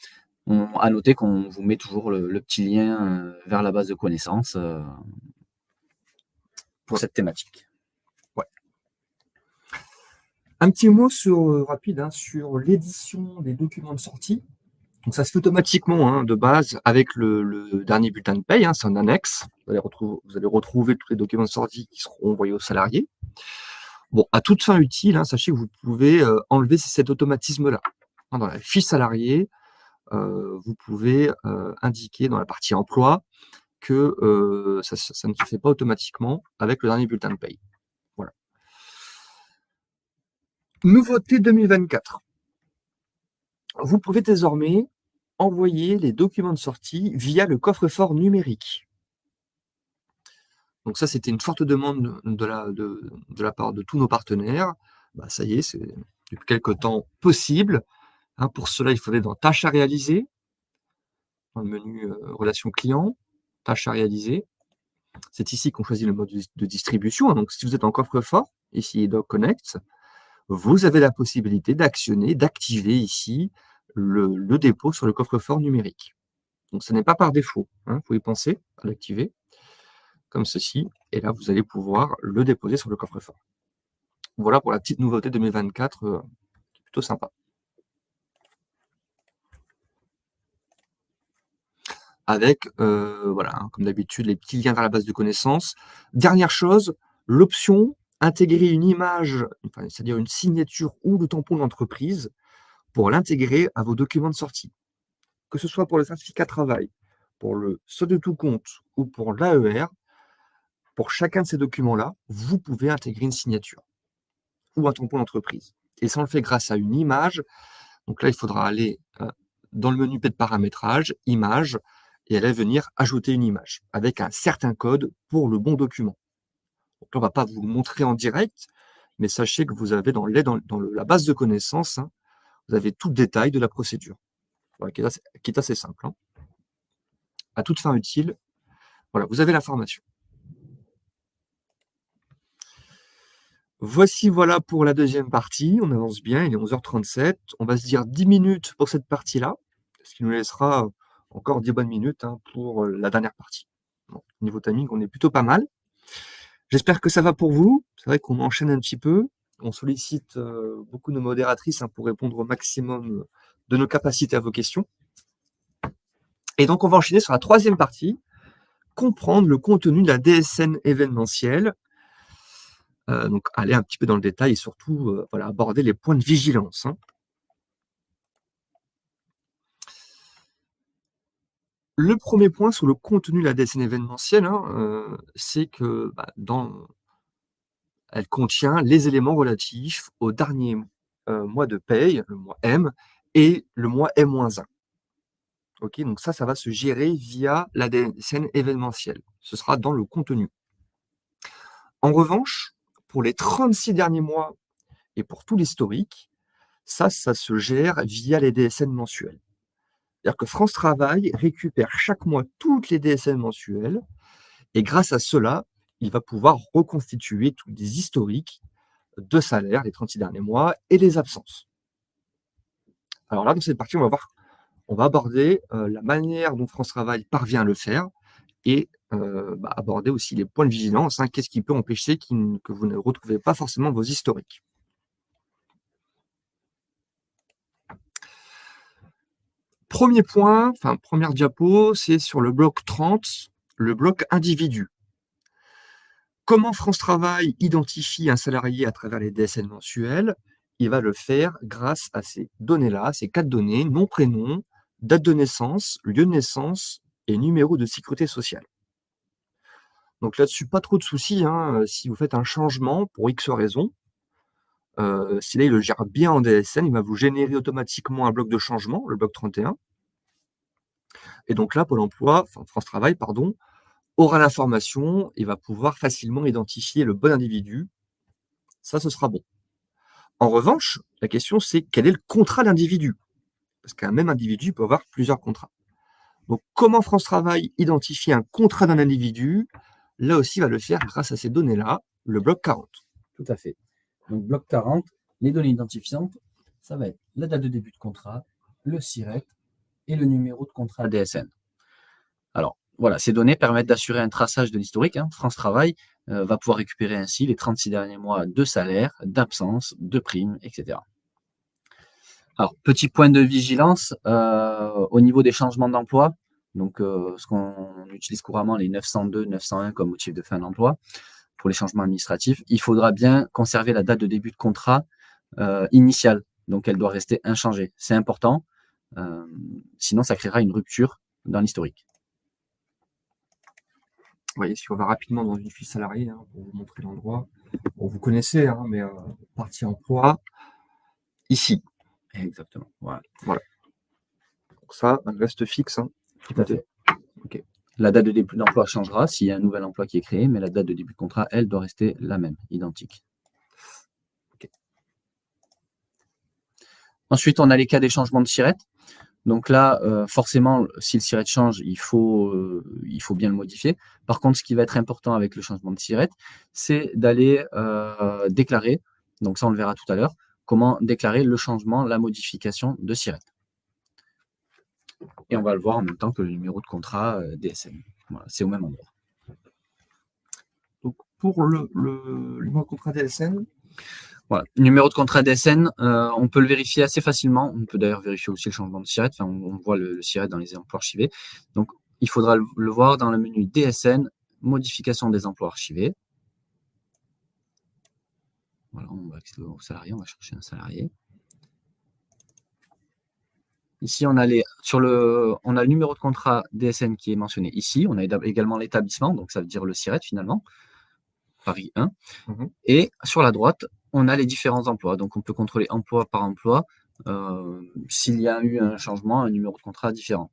À noter qu'on vous met toujours le petit lien vers la base de connaissances pour cette thématique. Ouais. Un petit mot rapide sur l'édition des documents de sortie. Donc ça se fait automatiquement de base avec le dernier bulletin de paye, c'est un annexe. Vous allez retrouver tous les documents de sortie qui seront envoyés aux salariés. Bon, à toute fin utile, sachez que vous pouvez enlever cet automatisme-là. Dans la fiche salariée, vous pouvez indiquer dans la partie emploi que ça ne se fait pas automatiquement avec le dernier bulletin de paye. Voilà. Nouveauté 2024. Vous pouvez désormais envoyer les documents de sortie via le coffre-fort numérique. Donc ça, c'était une forte demande de la part de tous nos partenaires. Ça y est, c'est depuis quelque temps possible. Pour cela, il faudrait dans Tâches à réaliser, dans le menu Relations clients, Tâches à réaliser. c'est ici qu'on choisit le mode de distribution. Donc, si vous êtes en coffre-fort, ici Doc Connect, vous avez la possibilité d'actionner, d'activer ici le dépôt sur le coffre-fort numérique. Donc, ce n'est pas par défaut. Vous pouvez penser à l'activer, comme ceci. Et là, vous allez pouvoir le déposer sur le coffre-fort. Voilà pour la petite nouveauté 2024, plutôt sympa. Avec, voilà, comme d'habitude, les petits liens vers la base de connaissances. Dernière chose, l'option intégrer une image, c'est-à-dire une signature ou le tampon d'entreprise, pour l'intégrer à vos documents de sortie. Que ce soit pour le certificat de travail, pour le solde de tout compte ou pour l'AER, pour chacun de ces documents-là, vous pouvez intégrer une signature ou un tampon d'entreprise. Et ça, on le fait grâce à une image. Donc là, il faudra aller dans le menu de paramétrage, image, et elle va venir ajouter une image avec un certain code pour le bon document. Donc là, on ne va pas vous le montrer en direct, mais sachez que vous avez dans la base de connaissances, vous avez tout le détail de la procédure, voilà, qui est assez simple. À toute fin utile, voilà, vous avez l'information. Voici, voilà pour la deuxième partie. On avance bien, il est 11h37. On va se dire 10 minutes pour cette partie-là, ce qui nous laissera encore 10 bonnes minutes pour la dernière partie. Bon, niveau timing, on est plutôt pas mal. J'espère que ça va pour vous. C'est vrai qu'on enchaîne un petit peu. On sollicite beaucoup nos modératrices pour répondre au maximum de nos capacités à vos questions. Et donc, on va enchaîner sur la troisième partie, comprendre le contenu de la DSN événementielle. Donc, aller un petit peu dans le détail et surtout voilà, aborder les points de vigilance. Le premier point sur le contenu de la DSN événementielle, c'est que elle contient les éléments relatifs au dernier mois de paye, le mois M, et le mois M-1. Ok, donc ça va se gérer via la DSN événementielle. Ce sera dans le contenu. En revanche, pour les 36 derniers mois et pour tout l'historique, ça se gère via les DSN mensuelles. C'est-à-dire que France Travail récupère chaque mois toutes les DSN mensuelles et grâce à cela, il va pouvoir reconstituer tous les historiques de salaire, les 36 derniers mois et les absences. Alors là, dans cette partie, on va aborder la manière dont France Travail parvient à le faire et aborder aussi les points de vigilance. Qu'est-ce qui peut empêcher que vous ne retrouvez pas forcément vos historiques? Premier point, première diapo, c'est sur le bloc 30, le bloc individu. Comment France Travail identifie un salarié à travers les DSN mensuels? Il va le faire grâce à ces données-là, ces 4 données, nom, prénom, date de naissance, lieu de naissance et numéro de sécurité sociale. Donc là-dessus, pas trop de soucis. Si vous faites un changement pour X raison, si là, il le gère bien en DSN, il va vous générer automatiquement un bloc de changement, le bloc 31. Et donc là, France Travail, aura l'information et va pouvoir facilement identifier le bon individu. Ça, ce sera bon. En revanche, la question, c'est quel est le contrat d'individu? Parce qu'un même individu peut avoir plusieurs contrats. Donc, comment France Travail identifie un contrat d'un individu? Là aussi, il va le faire grâce à ces données-là, le bloc 40. Tout à fait. Donc, bloc 40, les données identifiantes, ça va être la date de début de contrat, le SIRET et le numéro de contrat DSN. Alors, voilà, ces données permettent d'assurer un traçage de l'historique. France Travail va pouvoir récupérer ainsi les 36 derniers mois de salaire, d'absence, de primes, etc. Alors, petit point de vigilance, au niveau des changements d'emploi, donc ce qu'on utilise couramment, les 902, 901 comme motif de fin d'emploi, pour les changements administratifs, il faudra bien conserver la date de début de contrat initiale. Donc, elle doit rester inchangée. C'est important, sinon ça créera une rupture dans l'historique. Vous voyez, si on va rapidement dans une fiche salariée, pour vous montrer l'endroit, bon, vous connaissez, mais partie emploi, ici. Exactement. Voilà. Donc ça, elle reste fixe. Tout à fait. Okay. La date de début d'emploi changera s'il y a un nouvel emploi qui est créé, mais la date de début de contrat, elle, doit rester la même, identique. Okay. Ensuite, on a les cas des changements de SIRET. Donc là, forcément, si le SIRET change, il faut bien le modifier. Par contre, ce qui va être important avec le changement de SIRET, c'est d'aller déclarer, donc ça on le verra tout à l'heure, comment déclarer le changement, la modification de SIRET. Et on va le voir en même temps que le numéro de contrat DSN. Voilà, c'est au même endroit. Donc pour le numéro de contrat DSN, voilà. Numéro de contrat DSN, on peut le vérifier assez facilement. On peut d'ailleurs vérifier aussi le changement de SIRET. Enfin, on voit le SIRET dans les emplois archivés. Donc, il faudra le voir dans le menu DSN, modification des emplois archivés. Voilà, on va accéder au salarié, on va chercher un salarié. Ici, on a le numéro de contrat DSN qui est mentionné ici. On a également l'établissement, donc ça veut dire le SIRET finalement, Paris 1. Et sur la droite, on a les différents emplois. Donc, on peut contrôler emploi par emploi s'il y a eu un changement, un numéro de contrat différent.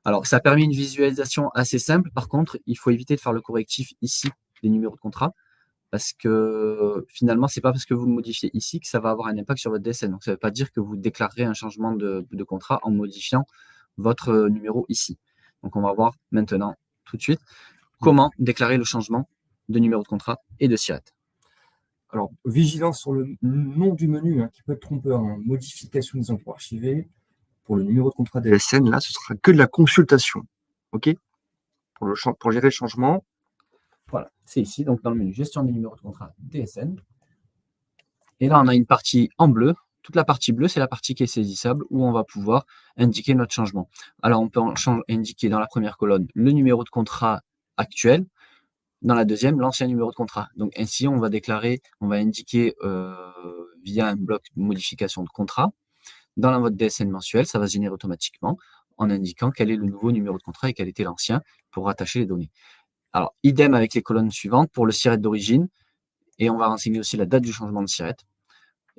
Alors, ça permet une visualisation assez simple. Par contre, il faut éviter de faire le correctif ici des numéros de contrat parce que finalement, ce n'est pas parce que vous le modifiez ici que ça va avoir un impact sur votre DSN. Donc, ça ne veut pas dire que vous déclarerez un changement de contrat en modifiant votre numéro ici. Donc, on va voir maintenant tout de suite comment déclarer le changement de numéro de contrat et de SIRET. Alors, vigilance sur le nom du menu qui peut être trompeur. Modification des emplois archivés. Pour le numéro de contrat DSN, là, ce sera que de la consultation. OK? Pour gérer le changement. Voilà, c'est ici, donc dans le menu gestion des numéros de contrat DSN. Et là, on a une partie en bleu. Toute la partie bleue, c'est la partie qui est saisissable où on va pouvoir indiquer notre changement. Alors, on peut indiquer dans la première colonne le numéro de contrat actuel. Dans la deuxième, l'ancien numéro de contrat. Donc ainsi, on va indiquer via un bloc de modification de contrat. Dans votre DSN mensuel, ça va se générer automatiquement en indiquant quel est le nouveau numéro de contrat et quel était l'ancien pour rattacher les données. Alors, idem avec les colonnes suivantes pour le SIRET d'origine. Et on va renseigner aussi la date du changement de SIRET.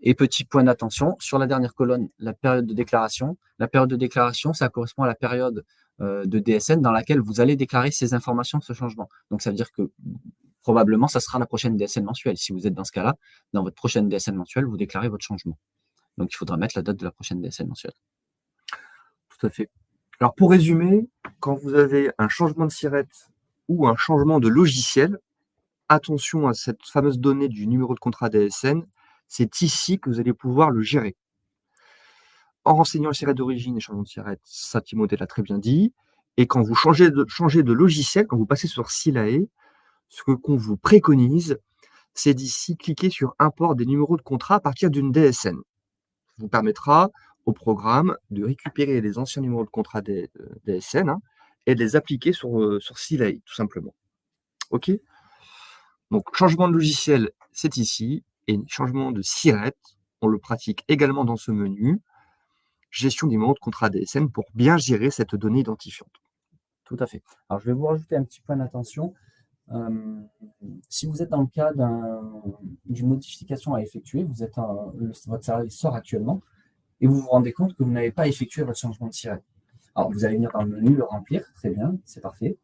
Et petit point d'attention, sur la dernière colonne, la période de déclaration. La période de déclaration, ça correspond à la période de DSN dans laquelle vous allez déclarer ces informations, ce changement. Donc, ça veut dire que probablement, ça sera la prochaine DSN mensuelle. Si vous êtes dans ce cas-là, dans votre prochaine DSN mensuelle, vous déclarez votre changement. Donc, il faudra mettre la date de la prochaine DSN mensuelle. Tout à fait. Alors, pour résumer, quand vous avez un changement de SIRET ou un changement de logiciel, attention à cette fameuse donnée du numéro de contrat DSN. C'est ici que vous allez pouvoir le gérer. En renseignant le SIRET d'origine et changement de SIRET, ça Timothée l'a très bien dit. Et quand vous changez de logiciel, quand vous passez sur Silae, ce qu'on vous préconise, c'est d'ici cliquer sur import des numéros de contrat à partir d'une DSN. Ça vous permettra au programme de récupérer les anciens numéros de contrat DSN et de les appliquer sur Silae, tout simplement. OK ? Donc, changement de logiciel, c'est ici. Et changement de SIRET, on le pratique également dans ce menu. Gestion des numéros de contrat DSN pour bien gérer cette donnée identifiante. Tout à fait. Alors, je vais vous rajouter un petit point d'attention. Si vous êtes dans le cas d'une modification à effectuer, votre salarié sort actuellement et vous vous rendez compte que vous n'avez pas effectué votre changement de SIRET. Alors, vous allez venir dans le menu, le remplir, très bien, c'est parfait.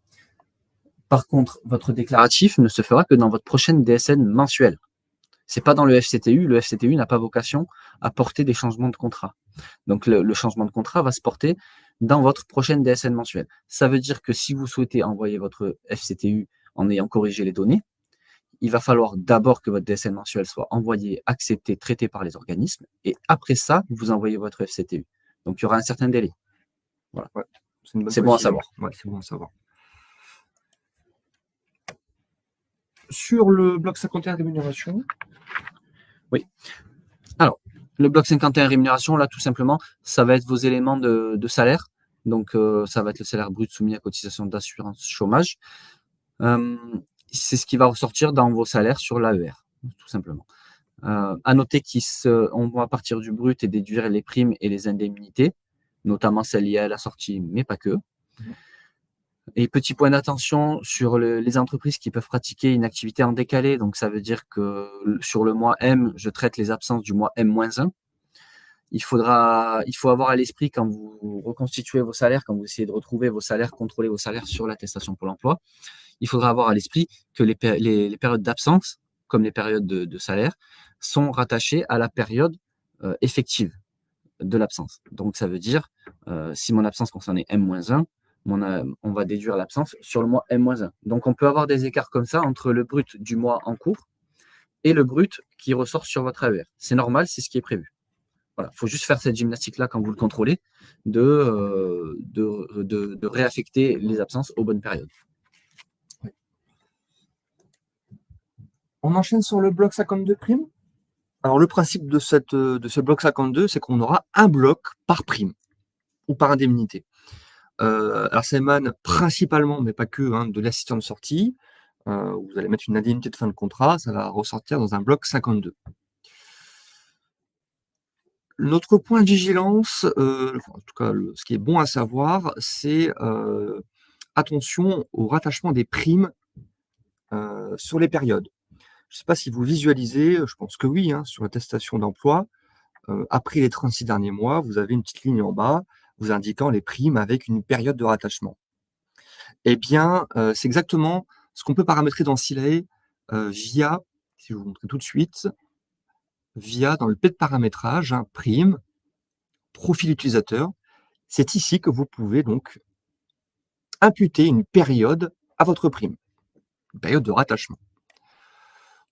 Par contre, votre déclaratif ne se fera que dans votre prochaine DSN mensuelle. Ce n'est pas dans le FCTU. Le FCTU n'a pas vocation à porter des changements de contrat. Donc, le changement de contrat va se porter dans votre prochaine DSN mensuelle. Ça veut dire que si vous souhaitez envoyer votre FCTU en ayant corrigé les données, il va falloir d'abord que votre DSN mensuelle soit envoyée, acceptée, traitée par les organismes. Et après ça, vous envoyez votre FCTU. Donc, il y aura un certain délai. Voilà. Ouais, c'est bon à savoir. Ouais, c'est bon à savoir. Sur le bloc 51 rémunération. Oui. Alors, le bloc 51 rémunération, là, tout simplement, ça va être vos éléments de salaire. Donc, ça va être le salaire brut soumis à cotisation d'assurance chômage. C'est ce qui va ressortir dans vos salaires sur l'AER, tout simplement. À noter qu'on va partir du brut et déduire les primes et les indemnités, notamment celles liées à la sortie, mais pas que. Et petit point d'attention sur les entreprises qui peuvent pratiquer une activité en décalé. Donc, ça veut dire que sur le mois M, je traite les absences du mois M-1. Il faut avoir à l'esprit quand vous reconstituez vos salaires, quand vous essayez de retrouver vos salaires, contrôler vos salaires sur l'attestation Pôle emploi, il faudra avoir à l'esprit que les périodes d'absence, comme les périodes de salaire, sont rattachées à la période effective. de l'absence. Donc, ça veut dire, si mon absence concernait M-1, on va déduire l'absence sur le mois M-1. Donc, on peut avoir des écarts comme ça entre le brut du mois en cours et le brut qui ressort sur votre AER. C'est normal, c'est ce qui est prévu. Voilà, il faut juste faire cette gymnastique-là quand vous le contrôlez, de réaffecter les absences aux bonnes périodes. On enchaîne sur le bloc 52 prime. Alors, le principe de ce bloc 52, c'est qu'on aura un bloc par prime ou par indemnité. Alors, ça émane principalement, mais pas que, de l'assistant de sortie. Vous allez mettre une indemnité de fin de contrat, ça va ressortir dans un bloc 52. Notre point de vigilance, en tout cas, ce qui est bon à savoir, c'est attention au rattachement des primes sur les périodes. Je ne sais pas si vous visualisez, je pense que oui, sur l'attestation d'emploi, après les 36 derniers mois, vous avez une petite ligne en bas vous indiquant les primes avec une période de rattachement. Eh bien, c'est exactement ce qu'on peut paramétrer dans Silae via, si je vous montre tout de suite, via dans le P de paramétrage, prime, profil utilisateur. C'est ici que vous pouvez donc imputer une période à votre prime, une période de rattachement.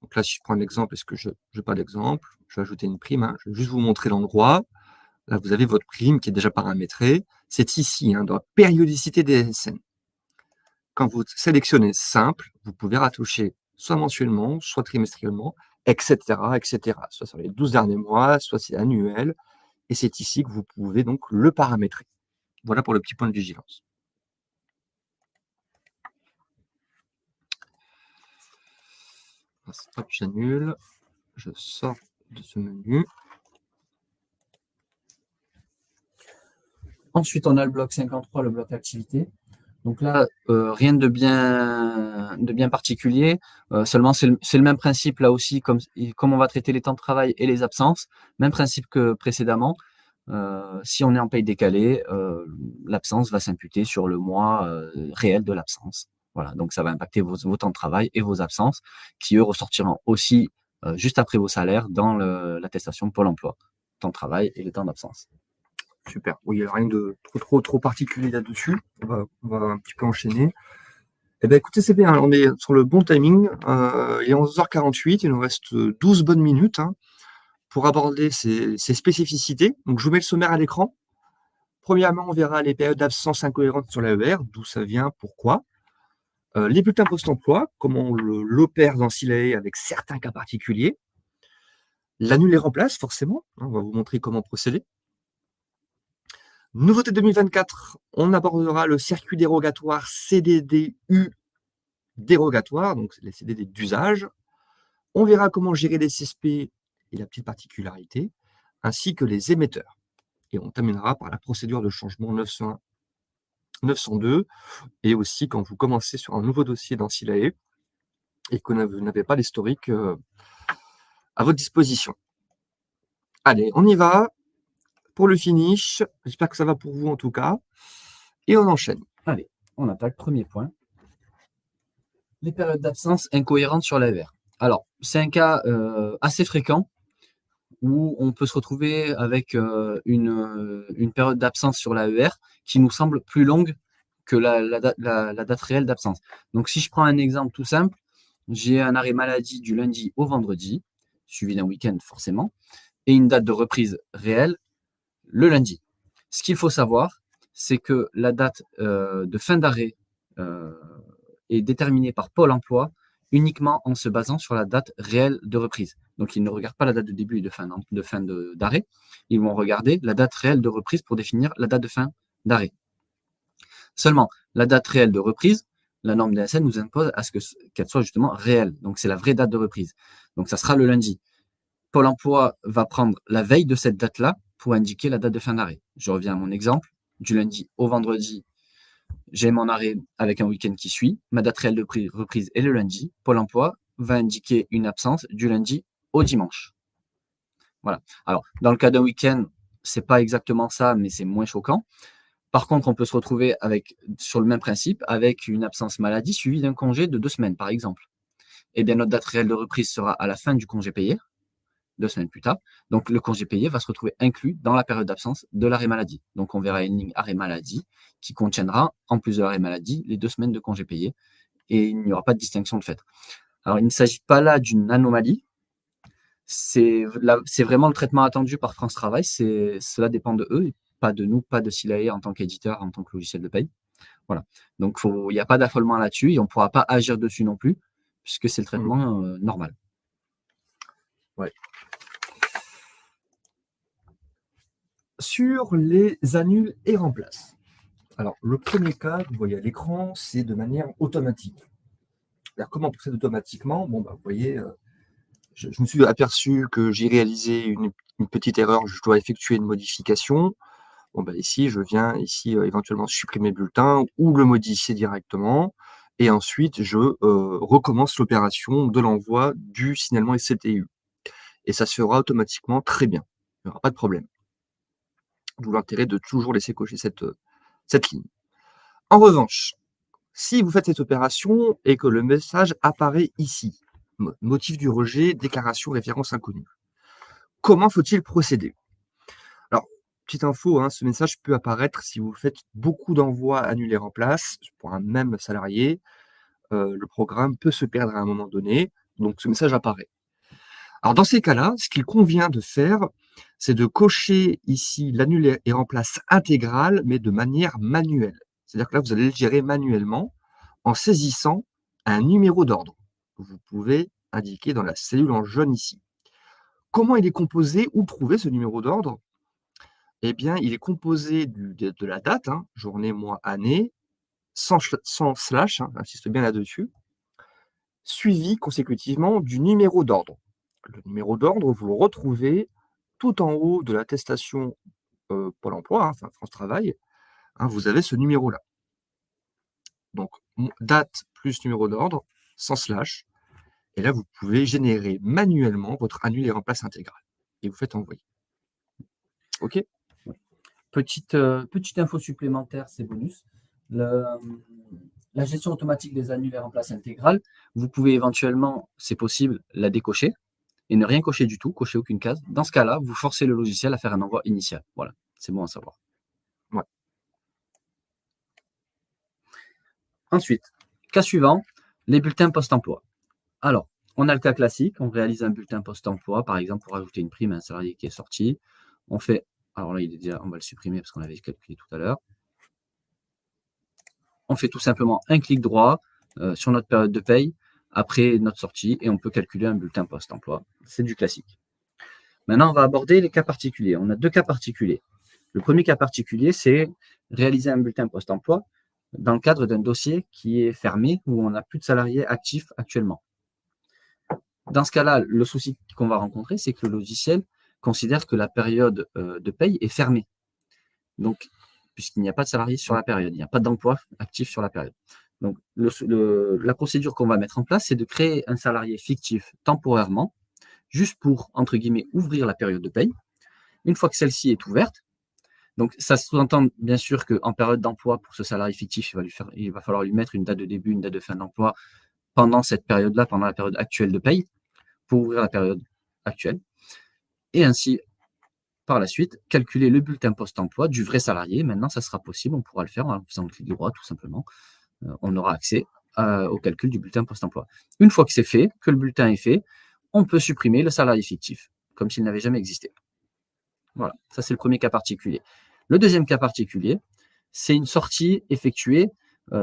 Donc là, si je prends l'exemple, est-ce que je n'ai pas d'exemple? Je vais ajouter une prime, je vais juste vous montrer l'endroit. Là, vous avez votre prime qui est déjà paramétrée. C'est ici, dans la périodicité des SN. Quand vous sélectionnez simple, vous pouvez rattacher soit mensuellement, soit trimestriellement, etc., etc. Soit sur les 12 derniers mois, soit c'est annuel. Et c'est ici que vous pouvez donc le paramétrer. Voilà pour le petit point de vigilance. Hop, j'annule. Je sors de ce menu. Ensuite, on a le bloc 53, le bloc activité. Donc là, rien de bien particulier. Seulement, c'est le même principe là aussi, comme on va traiter les temps de travail et les absences. Même principe que précédemment. Si on est en paye décalée, l'absence va s'imputer sur le mois réel de l'absence. Voilà, donc ça va impacter vos temps de travail et vos absences, qui eux ressortiront aussi juste après vos salaires dans l'attestation de Pôle emploi. Temps de travail et le temps d'absence. Super. Oui, il n'y a rien de trop particulier là-dessus. On va un petit peu enchaîner. Eh bien, écoutez, c'est bien. On est sur le bon timing. Il est 11h48. Il nous reste 12 bonnes minutes pour aborder ces spécificités. Donc, je vous mets le sommaire à l'écran. Premièrement, on verra les périodes d'absence incohérentes sur l'AER, d'où ça vient, pourquoi. Les bulletins post-emploi, comment on l'opère dans Silae avec certains cas particuliers. L'annule et remplace, forcément. On va vous montrer comment procéder. Nouveauté 2024, on abordera le circuit dérogatoire CDDU dérogatoire, donc les CDD d'usage. On verra comment gérer les CSP et la petite particularité, ainsi que les émetteurs. Et on terminera par la procédure de changement 901, 902, et aussi quand vous commencez sur un nouveau dossier dans Silae et que vous n'avez pas l'historique à votre disposition. Allez, on y va. Pour le finish, j'espère que ça va pour vous en tout cas. Et on enchaîne. Allez, on attaque. Premier point. Les périodes d'absence incohérentes sur l'AER. Alors, c'est un cas assez fréquent où on peut se retrouver avec une période d'absence sur l'AER qui nous semble plus longue que la date réelle d'absence. Donc, si je prends un exemple tout simple, j'ai un arrêt maladie du lundi au vendredi, suivi d'un week-end forcément, et une date de reprise réelle le lundi. Ce qu'il faut savoir, c'est que la date de fin d'arrêt est déterminée par Pôle emploi uniquement en se basant sur la date réelle de reprise. Donc, ils ne regardent pas la date de début et de fin d'arrêt. Ils vont regarder la date réelle de reprise pour définir la date de fin d'arrêt. Seulement, la date réelle de reprise, la norme DSN nous impose à ce qu'elle soit justement réelle. Donc, c'est la vraie date de reprise. Donc, ça sera le lundi. Pôle emploi va prendre la veille de cette date-là pour indiquer la date de fin d'arrêt. Je reviens à mon exemple. Du lundi au vendredi, j'ai mon arrêt avec un week-end qui suit. Ma date réelle de reprise est le lundi. Pôle emploi va indiquer une absence du lundi au dimanche. Voilà. Alors, dans le cas d'un week-end, c'est pas exactement ça, mais c'est moins choquant. Par contre, on peut se retrouver sur le même principe, avec une absence maladie suivie d'un congé de 2 semaines, par exemple. Eh bien, notre date réelle de reprise sera à la fin du congé payé. 2 semaines plus tard. Donc, le congé payé va se retrouver inclus dans la période d'absence de l'arrêt maladie. Donc, on verra une ligne arrêt maladie qui contiendra, en plus de l'arrêt maladie, les 2 semaines de congé payé. Et il n'y aura pas de distinction de fait. Alors, il ne s'agit pas là d'une anomalie. C'est vraiment le traitement attendu par France Travail. Cela dépend de eux, et pas de nous, pas de Silae en tant qu'éditeur, en tant que logiciel de paye. Voilà. Donc, il n'y a pas d'affolement là-dessus et on ne pourra pas agir dessus non plus, puisque c'est le traitement normal. Ouais. Sur les annules et remplaces. Alors, le premier cas, vous voyez à l'écran, c'est de manière automatique. Alors, comment procède automatiquement? Bon, vous voyez, je me suis aperçu que j'ai réalisé une petite erreur, je dois effectuer une modification. Bon, ici, je viens éventuellement supprimer le bulletin ou le modifier directement. Et ensuite, je recommence l'opération de l'envoi du signalement SCTU. Et ça se fera automatiquement très bien. Il n'y aura pas de problème. D'où l'intérêt de toujours laisser cocher cette ligne. En revanche, si vous faites cette opération et que le message apparaît ici, motif du rejet, déclaration, référence inconnue, comment faut-il procéder? Alors, petite info, ce message peut apparaître si vous faites beaucoup d'envois annulés en place pour un même salarié. Le programme peut se perdre à un moment donné, donc ce message apparaît. Alors, dans ces cas-là, ce qu'il convient de faire, c'est de cocher ici l'annulé et remplace intégral, mais de manière manuelle. C'est-à-dire que là, vous allez le gérer manuellement en saisissant un numéro d'ordre que vous pouvez indiquer dans la cellule en jaune ici. Comment il est composé? Où trouver ce numéro d'ordre? Eh bien, il est composé de la date, journée, mois, année, sans slash, j'insiste bien là-dessus, suivi consécutivement du numéro d'ordre. Le numéro d'ordre, vous le retrouvez tout en haut de l'attestation Pôle emploi, France Travail, vous avez ce numéro-là. Donc, date plus numéro d'ordre, sans slash. Et là, vous pouvez générer manuellement votre annulé remplace intégral. Et vous faites envoyer. OK? Petite info supplémentaire, c'est bonus. La gestion automatique des annulés remplace intégrale, vous pouvez éventuellement, c'est possible, la décocher et ne rien cocher du tout, cocher aucune case. Dans ce cas-là, vous forcez le logiciel à faire un envoi initial. Voilà, c'est bon à savoir. Ouais. Ensuite, cas suivant, les bulletins post-emploi. Alors, on a le cas classique, on réalise un bulletin post-emploi, par exemple, pour ajouter une prime à un salarié qui est sorti. On fait, alors là, on va le supprimer parce qu'on l'avait calculé tout à l'heure. On fait tout simplement un clic droit sur notre période de paye après notre sortie et on peut calculer un bulletin post-emploi. C'est du classique. Maintenant, on va aborder les cas particuliers. On a 2 cas particuliers. Le premier cas particulier, c'est réaliser un bulletin post-emploi dans le cadre d'un dossier qui est fermé où on n'a plus de salariés actifs actuellement. Dans ce cas-là, le souci qu'on va rencontrer, c'est que le logiciel considère que la période de paye est fermée. Donc, puisqu'il n'y a pas de salariés sur la période, il n'y a pas d'emploi actif sur la période. Donc, la procédure qu'on va mettre en place, c'est de créer un salarié fictif temporairement, juste pour, entre guillemets, ouvrir la période de paye. Une fois que celle-ci est ouverte, donc ça sous-entend bien sûr qu'en période d'emploi, pour ce salarié fictif, il va falloir lui mettre une date de début, une date de fin d'emploi pendant cette période-là, pendant la période actuelle de paye, pour ouvrir la période actuelle. Et ainsi, par la suite, calculer le bulletin post-emploi du vrai salarié. Maintenant, ça sera possible, on pourra le faire en faisant clic droit, tout simplement. On aura accès au calcul du bulletin post-emploi. Une fois que c'est fait, que le bulletin est fait, on peut supprimer le salarié fictif, comme s'il n'avait jamais existé. Voilà, ça c'est le premier cas particulier. Le deuxième cas particulier, c'est une sortie effectuée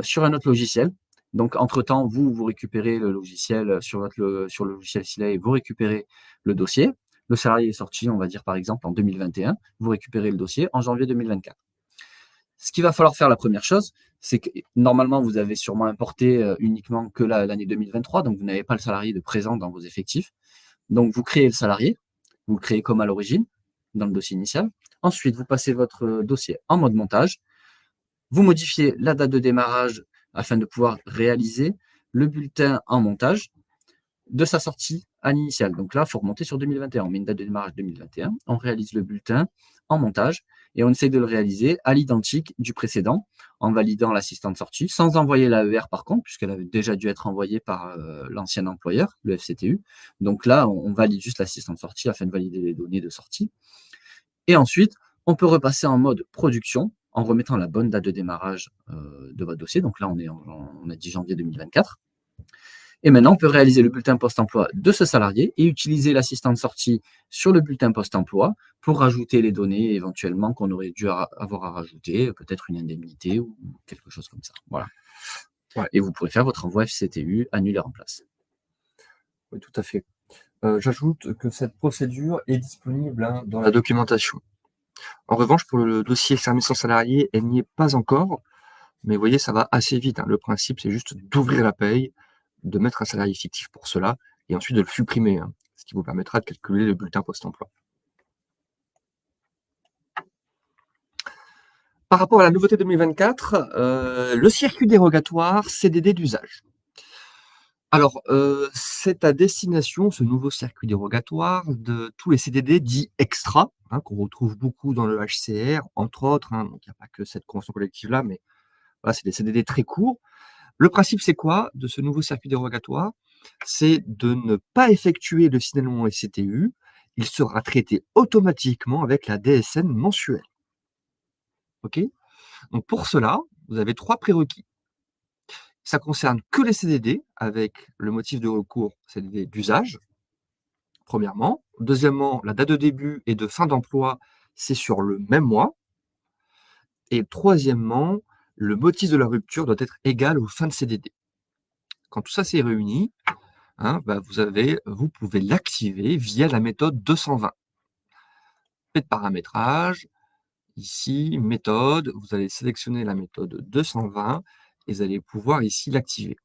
sur un autre logiciel. Donc, entre-temps, vous récupérez le logiciel sur le logiciel Silae, vous récupérez le dossier. Le salarié est sorti, on va dire par exemple en 2021, vous récupérez le dossier en janvier 2024. Ce qu'il va falloir faire, la première chose, c'est que normalement, vous avez sûrement importé uniquement que l'année 2023, donc vous n'avez pas le salarié de présent dans vos effectifs. Donc, vous créez le salarié, vous le créez comme à l'origine, dans le dossier initial. Ensuite, vous passez votre dossier en mode montage. Vous modifiez la date de démarrage afin de pouvoir réaliser le bulletin en montage de sa sortie à l'initiale. Donc là, il faut remonter sur 2021. On met une date de démarrage 2021, on réalise le bulletin en montage et on essaye de le réaliser à l'identique du précédent, en validant l'assistant de sortie, sans envoyer l'AER par contre, puisqu'elle avait déjà dû être envoyée par l'ancien employeur, le FCTU. Donc là, on valide juste l'assistant de sortie afin de valider les données de sortie. Et ensuite, on peut repasser en mode production, en remettant la bonne date de démarrage de votre dossier. Donc là, on a dit janvier 2024. Et maintenant, on peut réaliser le bulletin post-emploi de ce salarié et utiliser l'assistant de sortie sur le bulletin post-emploi pour rajouter les données éventuellement qu'on aurait dû avoir à rajouter, peut-être une indemnité ou quelque chose comme ça. Voilà. Ouais. Et vous pourrez faire votre envoi FCTU, annuler en place. Oui, tout à fait. J'ajoute que cette procédure est disponible dans la documentation. En revanche, pour le dossier fermé sans salarié, elle n'y est pas encore. Mais vous voyez, ça va assez vite. Le principe, c'est juste d'ouvrir la paye, de mettre un salarié fictif pour cela, et ensuite de le supprimer, ce qui vous permettra de calculer le bulletin post-emploi. Par rapport à la nouveauté 2024, le circuit dérogatoire CDD d'usage. Alors, c'est à destination, ce nouveau circuit dérogatoire, de tous les CDD dits extra, qu'on retrouve beaucoup dans le HCR, entre autres. Donc, il n'y a pas que cette convention collective-là, mais voilà, c'est des CDD très courts. Le principe, c'est quoi de ce nouveau circuit dérogatoire? C'est de ne pas effectuer le signalement SCTU. Il sera traité automatiquement avec la DSN mensuelle. OK? Donc, pour cela, vous avez 3 prérequis. Ça concerne que les CDD avec le motif de recours CDD d'usage, premièrement. Deuxièmement, la date de début et de fin d'emploi, c'est sur le même mois. Et troisièmement, le motif de la rupture doit être égal aux fins de CDD. Quand tout ça s'est réuni, vous pouvez l'activer via la méthode 220. Faites paramétrage, ici, méthode, vous allez sélectionner la méthode 220 et vous allez pouvoir ici l'activer.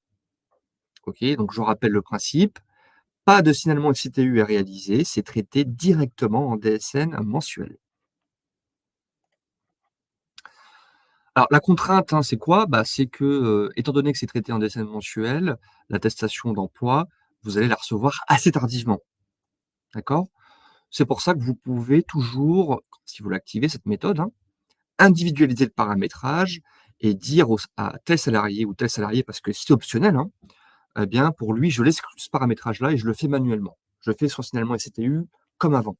OK, donc je rappelle le principe. Pas de signalement FCTU à réaliser, c'est traité directement en DSN mensuel. Alors la contrainte, c'est quoi? C'est que, étant donné que c'est traité en DSN mensuel, l'attestation d'emploi, vous allez la recevoir assez tardivement. D'accord? C'est pour ça que vous pouvez toujours, si vous l'activez cette méthode, individualiser le paramétrage et dire à tel salarié ou tel salarié, parce que c'est optionnel, eh bien pour lui, je laisse ce paramétrage-là et je le fais manuellement. Je fais son signalement SCTU comme avant.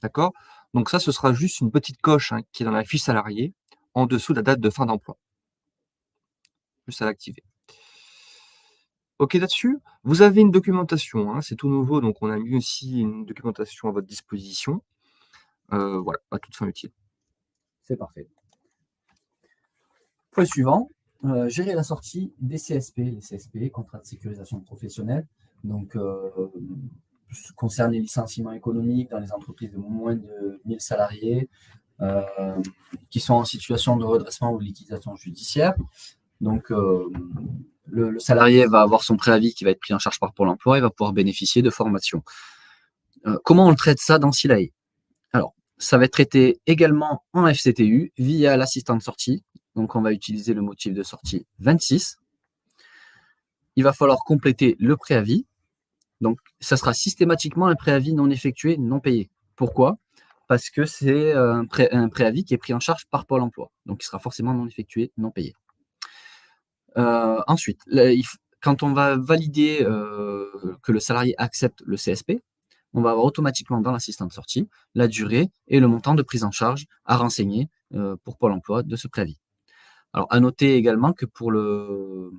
D'accord? Donc ça, ce sera juste une petite coche qui est dans la fiche salarié, en dessous de la date de fin d'emploi. Juste à l'activer. OK là-dessus? Vous avez une documentation, c'est tout nouveau, donc on a mis aussi une documentation à votre disposition. Voilà, à toute fin utile. C'est parfait. Point suivant, gérer la sortie des CSP. Les CSP, contrats de sécurisation professionnelle, donc concerne les licenciements économiques dans les entreprises de moins de 1000 salariés qui sont en situation de redressement ou de liquidation judiciaire. Donc, le salarié va avoir son préavis qui va être pris en charge par Pôle emploi et va pouvoir bénéficier de formation. Comment on traite ça dans SILAE? Alors, ça va être traité également en FCTU via l'assistant de sortie. Donc, on va utiliser le motif de sortie 26. Il va falloir compléter le préavis. Donc, ça sera systématiquement un préavis non effectué, non payé. Pourquoi? Parce que c'est un préavis qui est pris en charge par Pôle emploi. Donc, il sera forcément non effectué, non payé. Ensuite, quand on va valider que le salarié accepte le CSP, on va avoir automatiquement dans l'assistant de sortie la durée et le montant de prise en charge à renseigner pour Pôle emploi de ce préavis. Alors, à noter également que pour le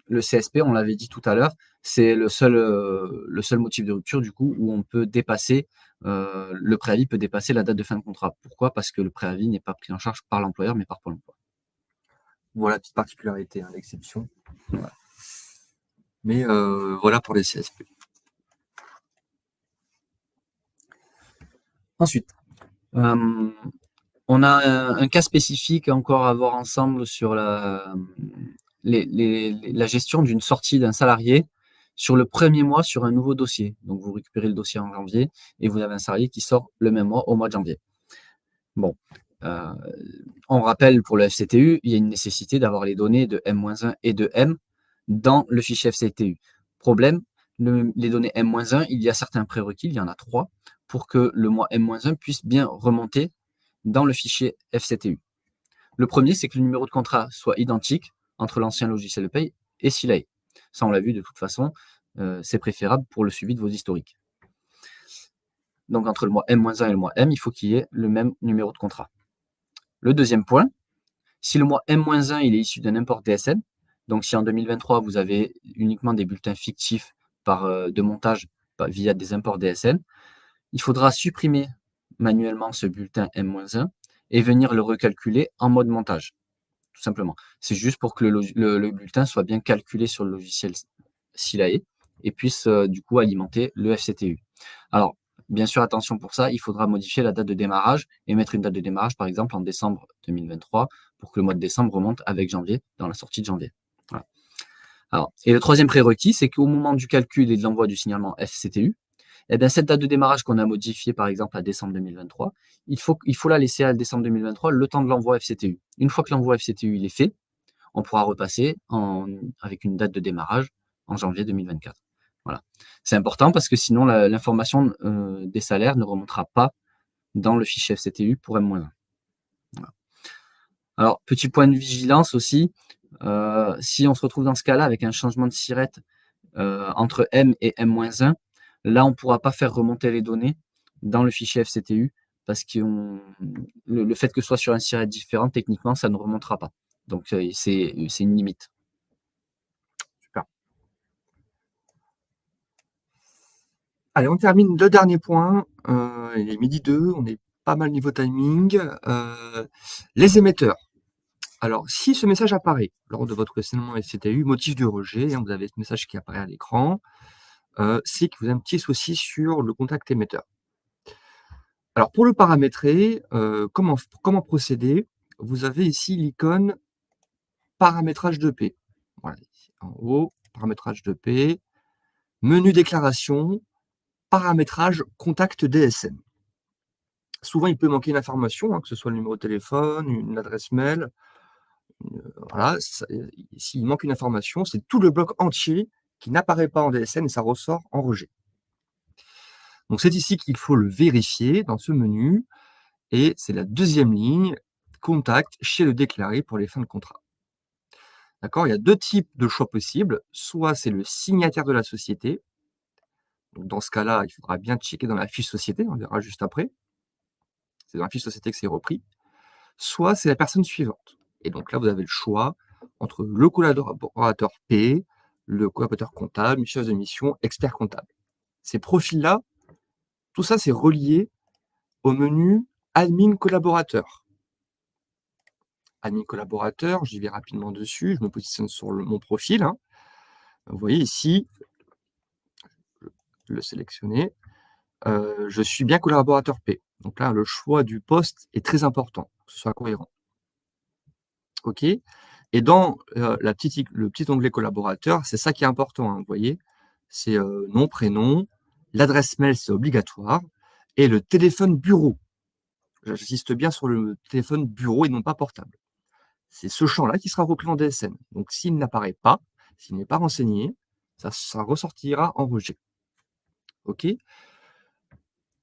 CSP, on l'avait dit tout à l'heure, c'est le seul motif de rupture du coup où on peut dépasser, le préavis peut dépasser la date de fin de contrat. Pourquoi? Parce que le préavis n'est pas pris en charge par l'employeur mais par Pôle emploi. Voilà, petite particularité, l'exception. Voilà. Mais voilà pour les CSP. Ensuite, on a un cas spécifique encore à voir ensemble sur la gestion d'une sortie d'un salarié sur le premier mois sur un nouveau dossier. Donc, vous récupérez le dossier en janvier et vous avez un salarié qui sort le même mois au mois de janvier. Bon, on rappelle pour le FCTU, il y a une nécessité d'avoir les données de M-1 et de M dans le fichier FCTU. Problème, les données M-1, il y a certains prérequis, il y en a 3, pour que le mois M-1 puisse bien remonter dans le fichier FCTU. Le premier, c'est que le numéro de contrat soit identique entre l'ancien logiciel de paye et Silae. Ça, on l'a vu de toute façon, c'est préférable pour le suivi de vos historiques. Donc, entre le mois M-1 et le mois M, il faut qu'il y ait le même numéro de contrat. Le deuxième point, si le mois M-1 il est issu d'un import DSN, donc si en 2023 vous avez uniquement des bulletins fictifs de montage via des imports DSN, il faudra supprimer manuellement ce bulletin M-1 et venir le recalculer en mode montage, tout simplement. C'est juste pour que le bulletin soit bien calculé sur le logiciel Silae et puisse du coup alimenter le FCTU. Alors, bien sûr, attention pour ça, il faudra modifier la date de démarrage et mettre une date de démarrage, par exemple, en décembre 2023, pour que le mois de décembre remonte avec janvier, dans la sortie de janvier. Voilà. Alors, et le troisième prérequis, c'est qu'au moment du calcul et de l'envoi du signalement FCTU, eh bien, cette date de démarrage qu'on a modifiée, par exemple, à décembre 2023, il faut la laisser à décembre 2023, le temps de l'envoi FCTU. Une fois que l'envoi FCTU il est fait, on pourra repasser avec une date de démarrage en janvier 2024. Voilà. C'est important parce que sinon, l'information des salaires ne remontera pas dans le fichier FCTU pour M-1. Voilà. Alors, petit point de vigilance aussi, si on se retrouve dans ce cas-là avec un changement de SIRET entre M et M-1, là, on ne pourra pas faire remonter les données dans le fichier FCTU parce que le fait que ce soit sur un SIRET différent, techniquement, ça ne remontera pas. Donc, c'est une limite. Super. Allez, on termine le dernier point. Il est midi 2, on est pas mal niveau timing. Les émetteurs. Alors, si ce message apparaît lors de votre signalement FCTU, motif de rejet, vous avez ce message qui apparaît à l'écran, c'est que vous avez un petit souci sur le contact émetteur. Alors, pour le paramétrer, comment procéder? Vous avez ici l'icône paramétrage de paix. Voilà, ici en haut, paramétrage de paix, menu déclaration, paramétrage contact DSN. Souvent, il peut manquer une information, que ce soit le numéro de téléphone, une adresse mail. Voilà, s'il manque une information, c'est tout le bloc entier qui n'apparaît pas en DSN et ça ressort en rejet. Donc, c'est ici qu'il faut le vérifier dans ce menu. Et c'est la deuxième ligne, contact chez le déclaré pour les fins de contrat. D'accord? Il y a deux types de choix possibles. Soit c'est le signataire de la société. Donc dans ce cas-là, il faudra bien checker dans la fiche société, on verra juste après. C'est dans la fiche société que c'est repris. Soit c'est la personne suivante. Et donc là, vous avez le choix entre le collaborateur P, le collaborateur comptable, chef de mission, expert comptable. Ces profils-là, tout ça, c'est relié au menu admin collaborateur. Admin collaborateur, j'y vais rapidement dessus, je me positionne sur mon profil. Vous voyez ici, le sélectionner, je suis bien collaborateur P. Donc là, le choix du poste est très important, que ce soit cohérent. OK. Et dans le petit onglet collaborateur, c'est ça qui est important, vous voyez, c'est nom, prénom, l'adresse mail, c'est obligatoire, et le téléphone bureau. J'insiste bien sur le téléphone bureau et non pas portable. C'est ce champ-là qui sera repris en DSN. Donc, s'il n'apparaît pas, s'il n'est pas renseigné, ça ressortira en rejet. OK.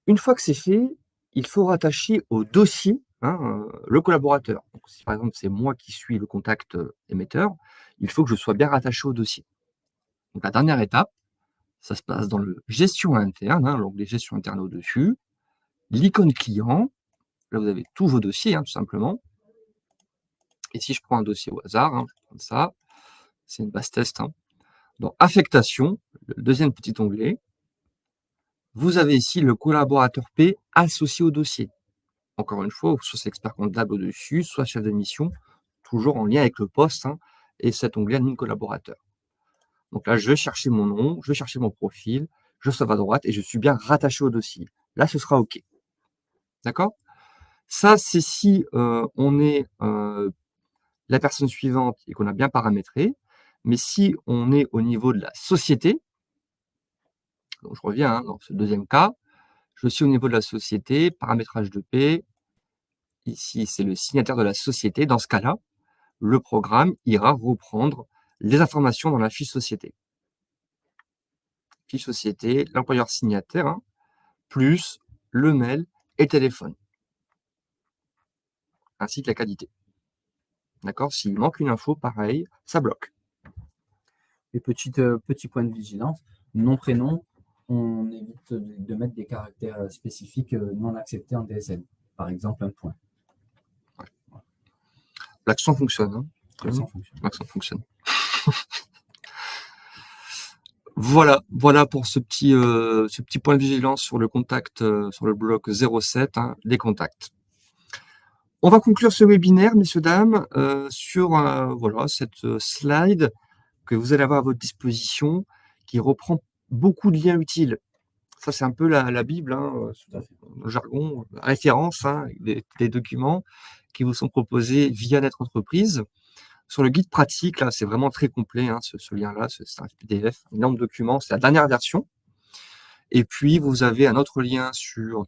Une fois que c'est fait, il faut rattacher au dossier le collaborateur. Donc, si par exemple, c'est moi qui suis le contact émetteur, il faut que je sois bien rattaché au dossier. Donc, la dernière étape, ça se passe dans le gestion interne, l'onglet gestion interne au-dessus, l'icône client. Là, vous avez tous vos dossiers, tout simplement. Et si je prends un dossier au hasard, je vais prendre ça, c'est une base test. Dans affectation, le deuxième petit onglet, vous avez ici le collaborateur P associé au dossier. Encore une fois, soit c'est expert comptable au-dessus, soit chef de mission, toujours en lien avec le poste et cet onglet admin collaborateur. Donc là, je vais chercher mon nom, je vais chercher mon profil, je sauve à droite et je suis bien rattaché au dossier. Là, ce sera OK. D'accord? Ça, c'est si on est la personne suivante et qu'on a bien paramétré. Mais si on est au niveau de la société, donc je reviens dans ce deuxième cas, je suis au niveau de la société, paramétrage de paix. Ici, c'est le signataire de la société. Dans ce cas-là, le programme ira reprendre les informations dans la fiche société. Fiche société, l'employeur signataire, plus le mail et le téléphone. ainsi que la qualité. D'accord? S'il manque une info, pareil, ça bloque. Et petit point de vigilance, nom, prénom, on évite de mettre des caractères spécifiques non acceptés en DSL. Par exemple, un point. Ouais. L'accent fonctionne. Hein. L'accent fonctionne. Voilà pour ce petit point de vigilance sur le contact, sur le bloc 07, hein, les contacts. On va conclure ce webinaire, messieurs, dames, sur voilà, cette slide que vous allez avoir à votre disposition, qui reprend beaucoup de liens utiles. Ça, c'est un peu la Bible, hein, le jargon, la référence, hein, des documents qui vous sont proposés via notre entreprise. Sur le guide pratique, là, c'est vraiment très complet, hein, ce lien-là, c'est un PDF, un énorme document, c'est la dernière version. Et puis, vous avez un autre lien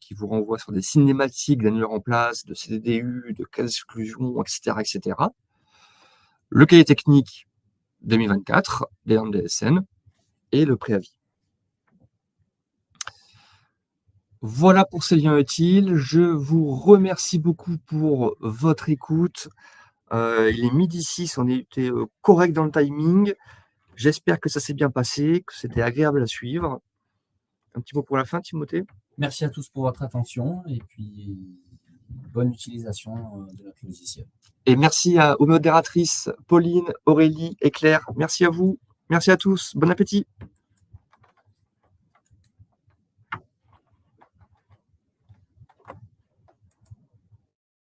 qui vous renvoie sur des cinématiques d'annuleurs en place, de CDDU, de cas d'exclusion, etc., etc. Le cahier technique 2024, les normes DSN et le préavis. Voilà pour ces liens utiles. Je vous remercie beaucoup pour votre écoute. Il est 12h06, on était correct dans le timing. J'espère que ça s'est bien passé, que c'était agréable à suivre. Un petit mot pour la fin, Timothée? Merci à tous pour votre attention et puis bonne utilisation de notre logiciel. Et merci aux modératrices Pauline, Aurélie et Claire. Merci à vous. Merci à tous. Bon appétit.